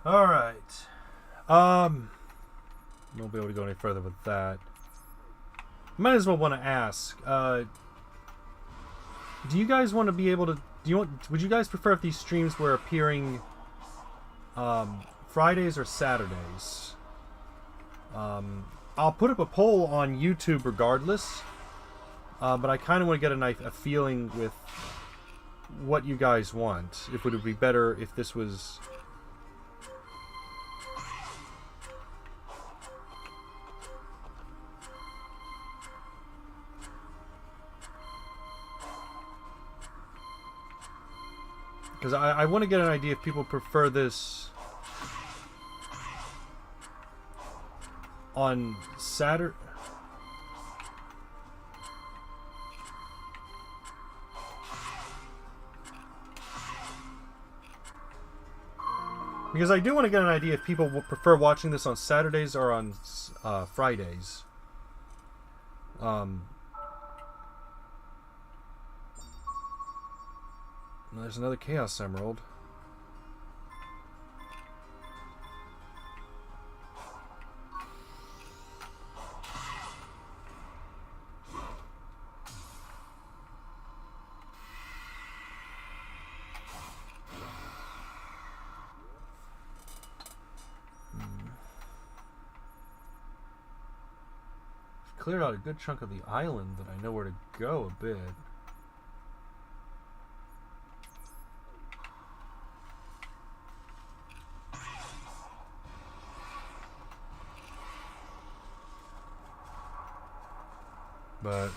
Alright. Won't be able to go any further with that. Might as well want to ask. Do you guys want to be able to... would you guys prefer if these streams were appearing Fridays or Saturdays? I'll put up a poll on YouTube regardless, but I kind of want to get a feeling with what you guys want. If it would be better if this was... Because I want to get an idea if people prefer this on Saturday. Because I do want to get an idea if people will prefer watching this on Saturdays or on Fridays. There's another Chaos Emerald. Cleared out a good chunk of the island that I know where to go a bit. But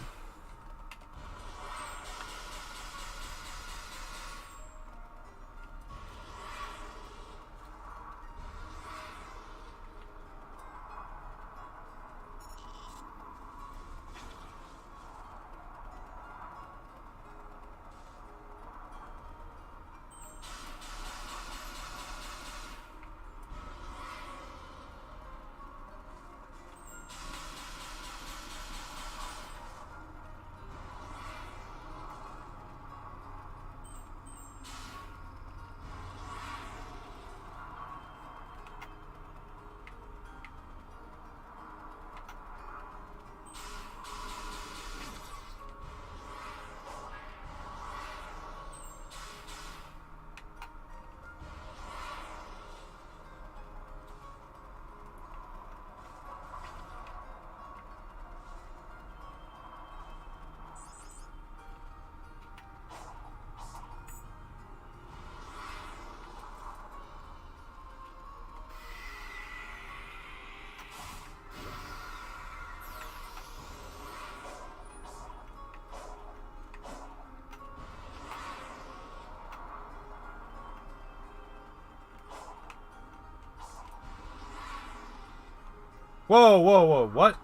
whoa, whoa, whoa, what?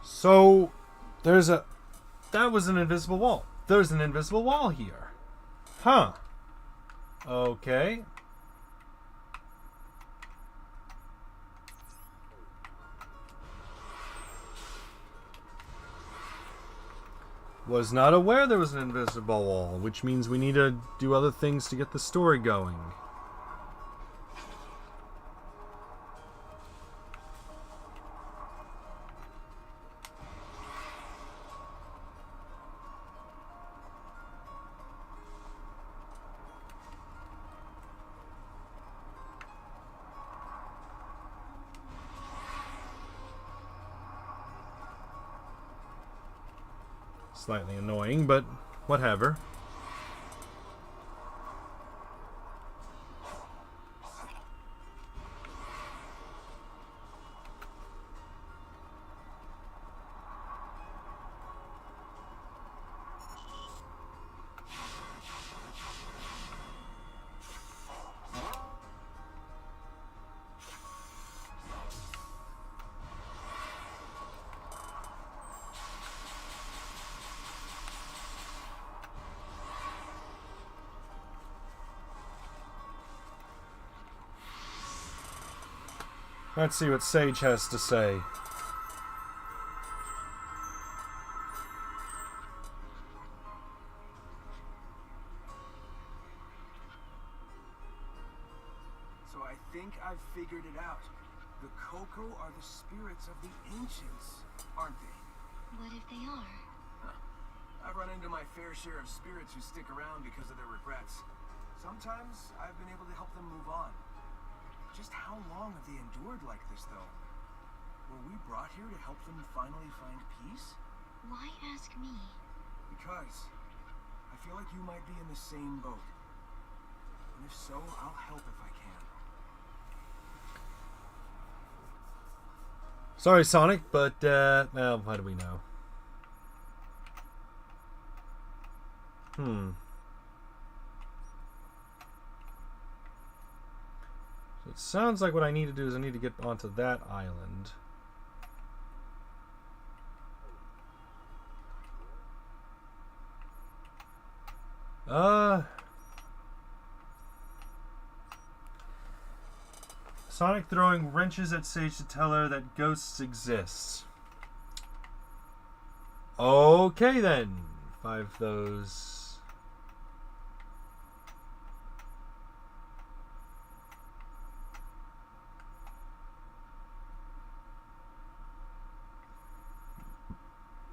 So, that was an invisible wall. There's an invisible wall here. Huh. Okay. Was not aware there was an invisible wall, which means we need to do other things to get the story going. Slightly annoying, but whatever. Let's see what Sage has to say. So I think I've figured it out. The Coco are the spirits of the ancients, aren't they? What if they are? I've run into my fair share of spirits who stick around because of their regrets. Sometimes I've been able to help them move on. Just how long have they endured like this, though? Were we brought here to help them finally find peace? Why ask me? Because I feel like you might be in the same boat. And if so, I'll help if I can. Sorry, Sonic, but, well, what do we know? So it sounds like what I need to do is I need to get onto that island. Sonic throwing wrenches at Sage to tell her that ghosts exist. Okay then. 5 of those.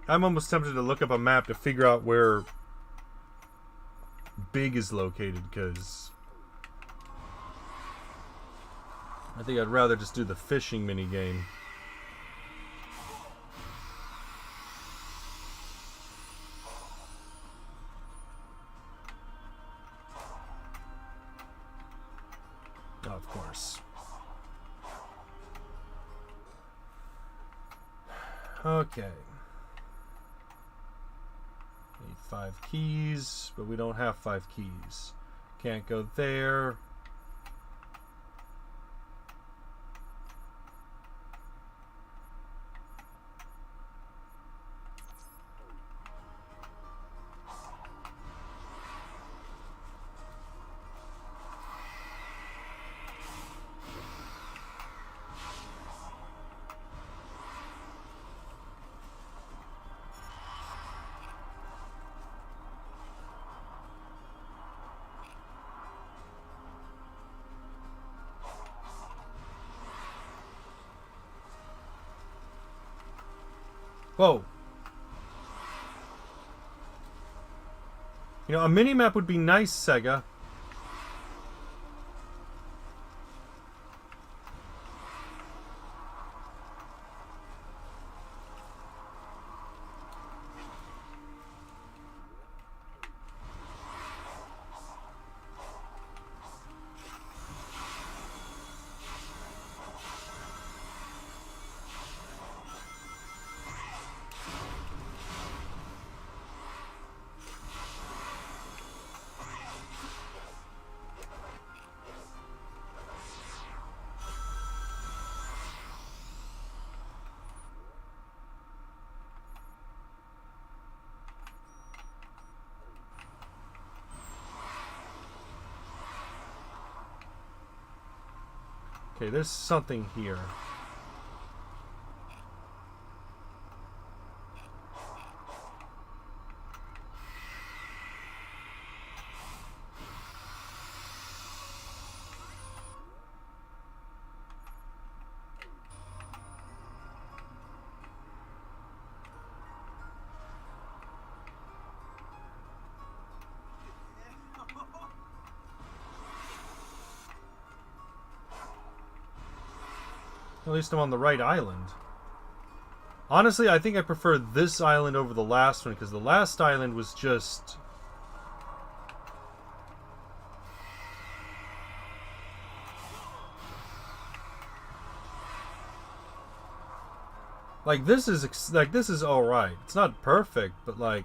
I'm almost tempted to look up a map to figure out where Big is located, because I think I'd rather just do the fishing minigame. Oh, of course. Okay. Need 5 keys, but we don't have 5 keys. Can't go there. Whoa. You know, a mini-map would be nice, Sega. Okay, there's something here. At least I'm on the right island. Honestly, I think I prefer this island over the last one, because the last island was just... this is all right. It's not perfect, but like...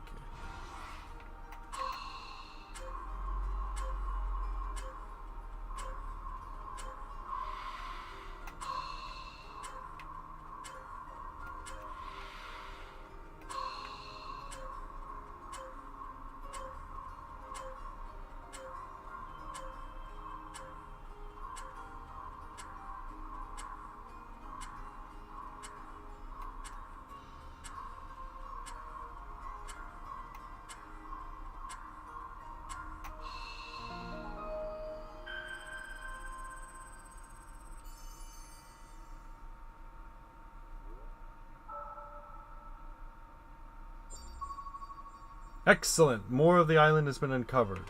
Excellent! More of the island has been uncovered.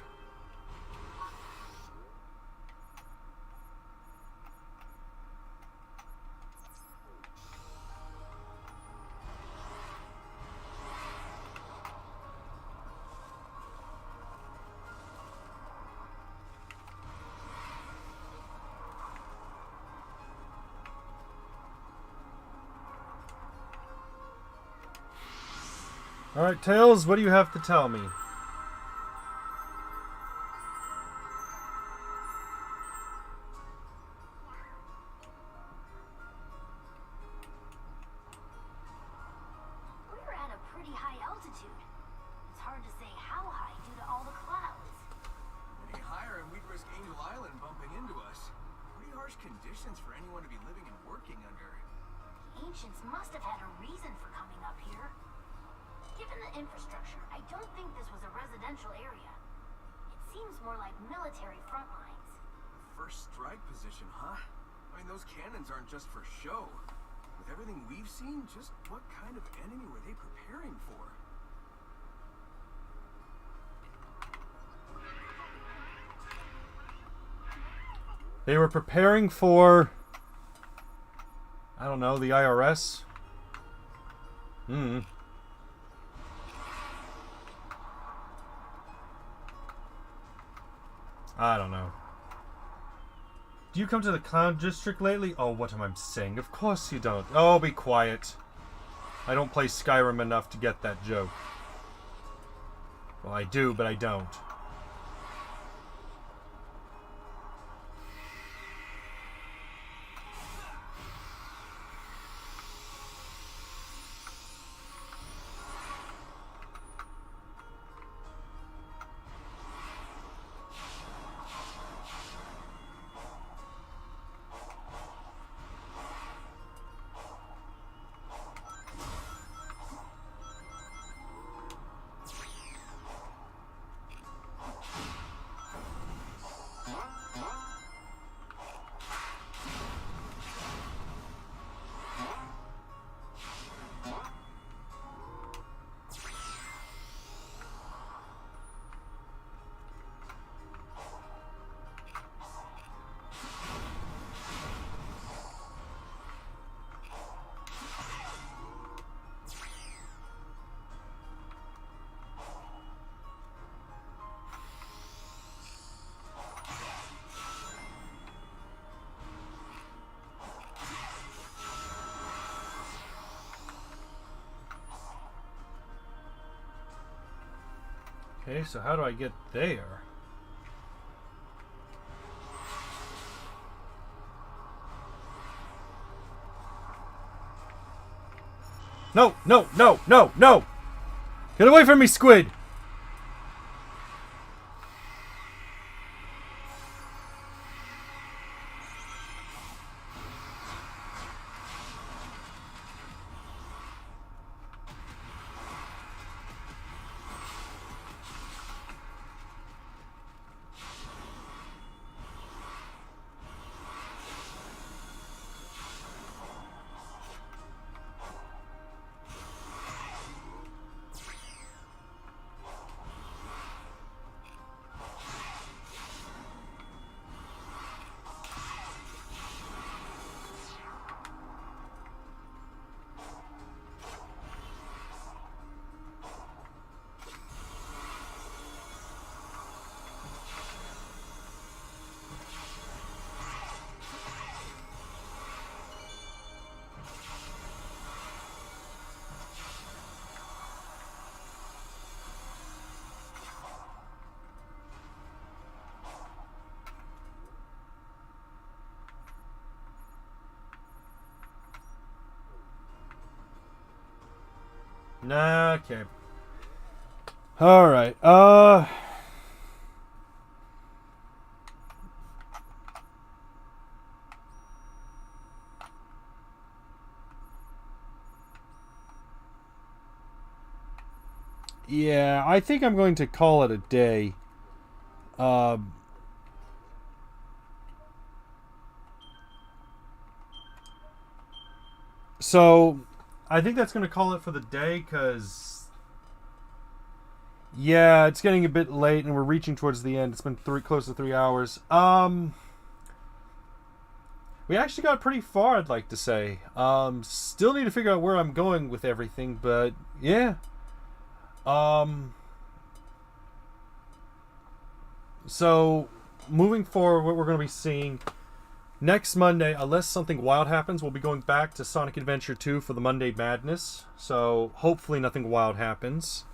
Alright, Tails, what do you have to tell me? We're at a pretty high altitude. It's hard to say how high due to all the clouds. Any higher and we'd risk Angel Island bumping into us. Pretty harsh conditions for anyone the infrastructure, I don't think this was a residential area. It seems more like military front lines. First strike position, huh? I mean, those cannons aren't just for show. With everything we've seen, just what kind of enemy were they preparing for? They were preparing for, I don't know, the IRS? I don't know. Do you come to the Clown District lately? Oh, what am I saying? Of course you don't. Oh, be quiet. I don't play Skyrim enough to get that joke. Well, I do, but I don't. Okay, so how do I get there? No, no, no, no, no! Get away from me, squid! Nah, okay. Alright, yeah, I think I'm going to call it a day. So, I think that's going to call it for the day, because, yeah, it's getting a bit late, and we're reaching towards the end. It's been close to 3 hours. We actually got pretty far, I'd like to say. Still need to figure out where I'm going with everything, but, yeah. So, moving forward, what we're going to be seeing next Monday, unless something wild happens, we'll be going back to Sonic Adventure 2 for the Monday Madness. So, hopefully nothing wild happens.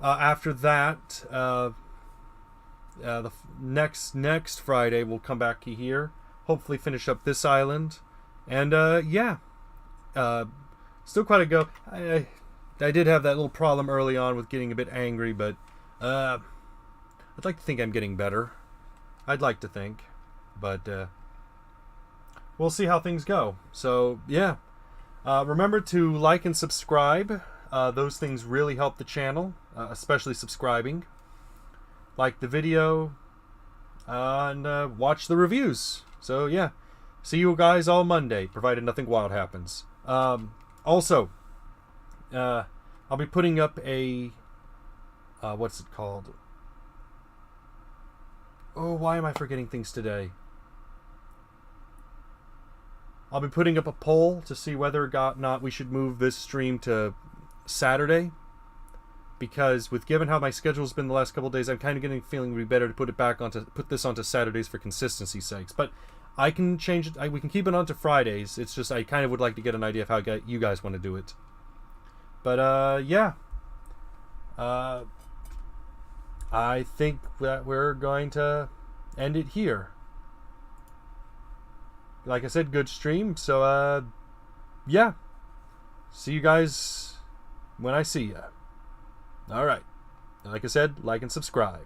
After that, the next Friday, we'll come back here. Hopefully finish up this island. And, yeah. Still quite a go. I did have that little problem early on with getting a bit angry, but I'd like to think I'm getting better. I'd like to think. But we'll see how things go. So, yeah. Remember to like and subscribe. Those things really help the channel, especially subscribing. Like the video, and watch the reviews. So yeah, see you guys all Monday, provided nothing wild happens. Also, I'll be putting up a what's it called? Oh, why am I forgetting things today? I'll be putting up a poll to see whether or not we should move this stream to Saturday. Because given how my schedule's been the last couple of days, I'm kind of getting the feeling it would be better to put this onto Saturdays for consistency's sakes. But I can change it. We can keep it onto Fridays. It's just I kind of would like to get an idea of how you guys want to do it. But yeah. I think that we're going to end it here. Like I said, good stream. So yeah. See you guys when I see ya. Alright. Like I said, like and subscribe.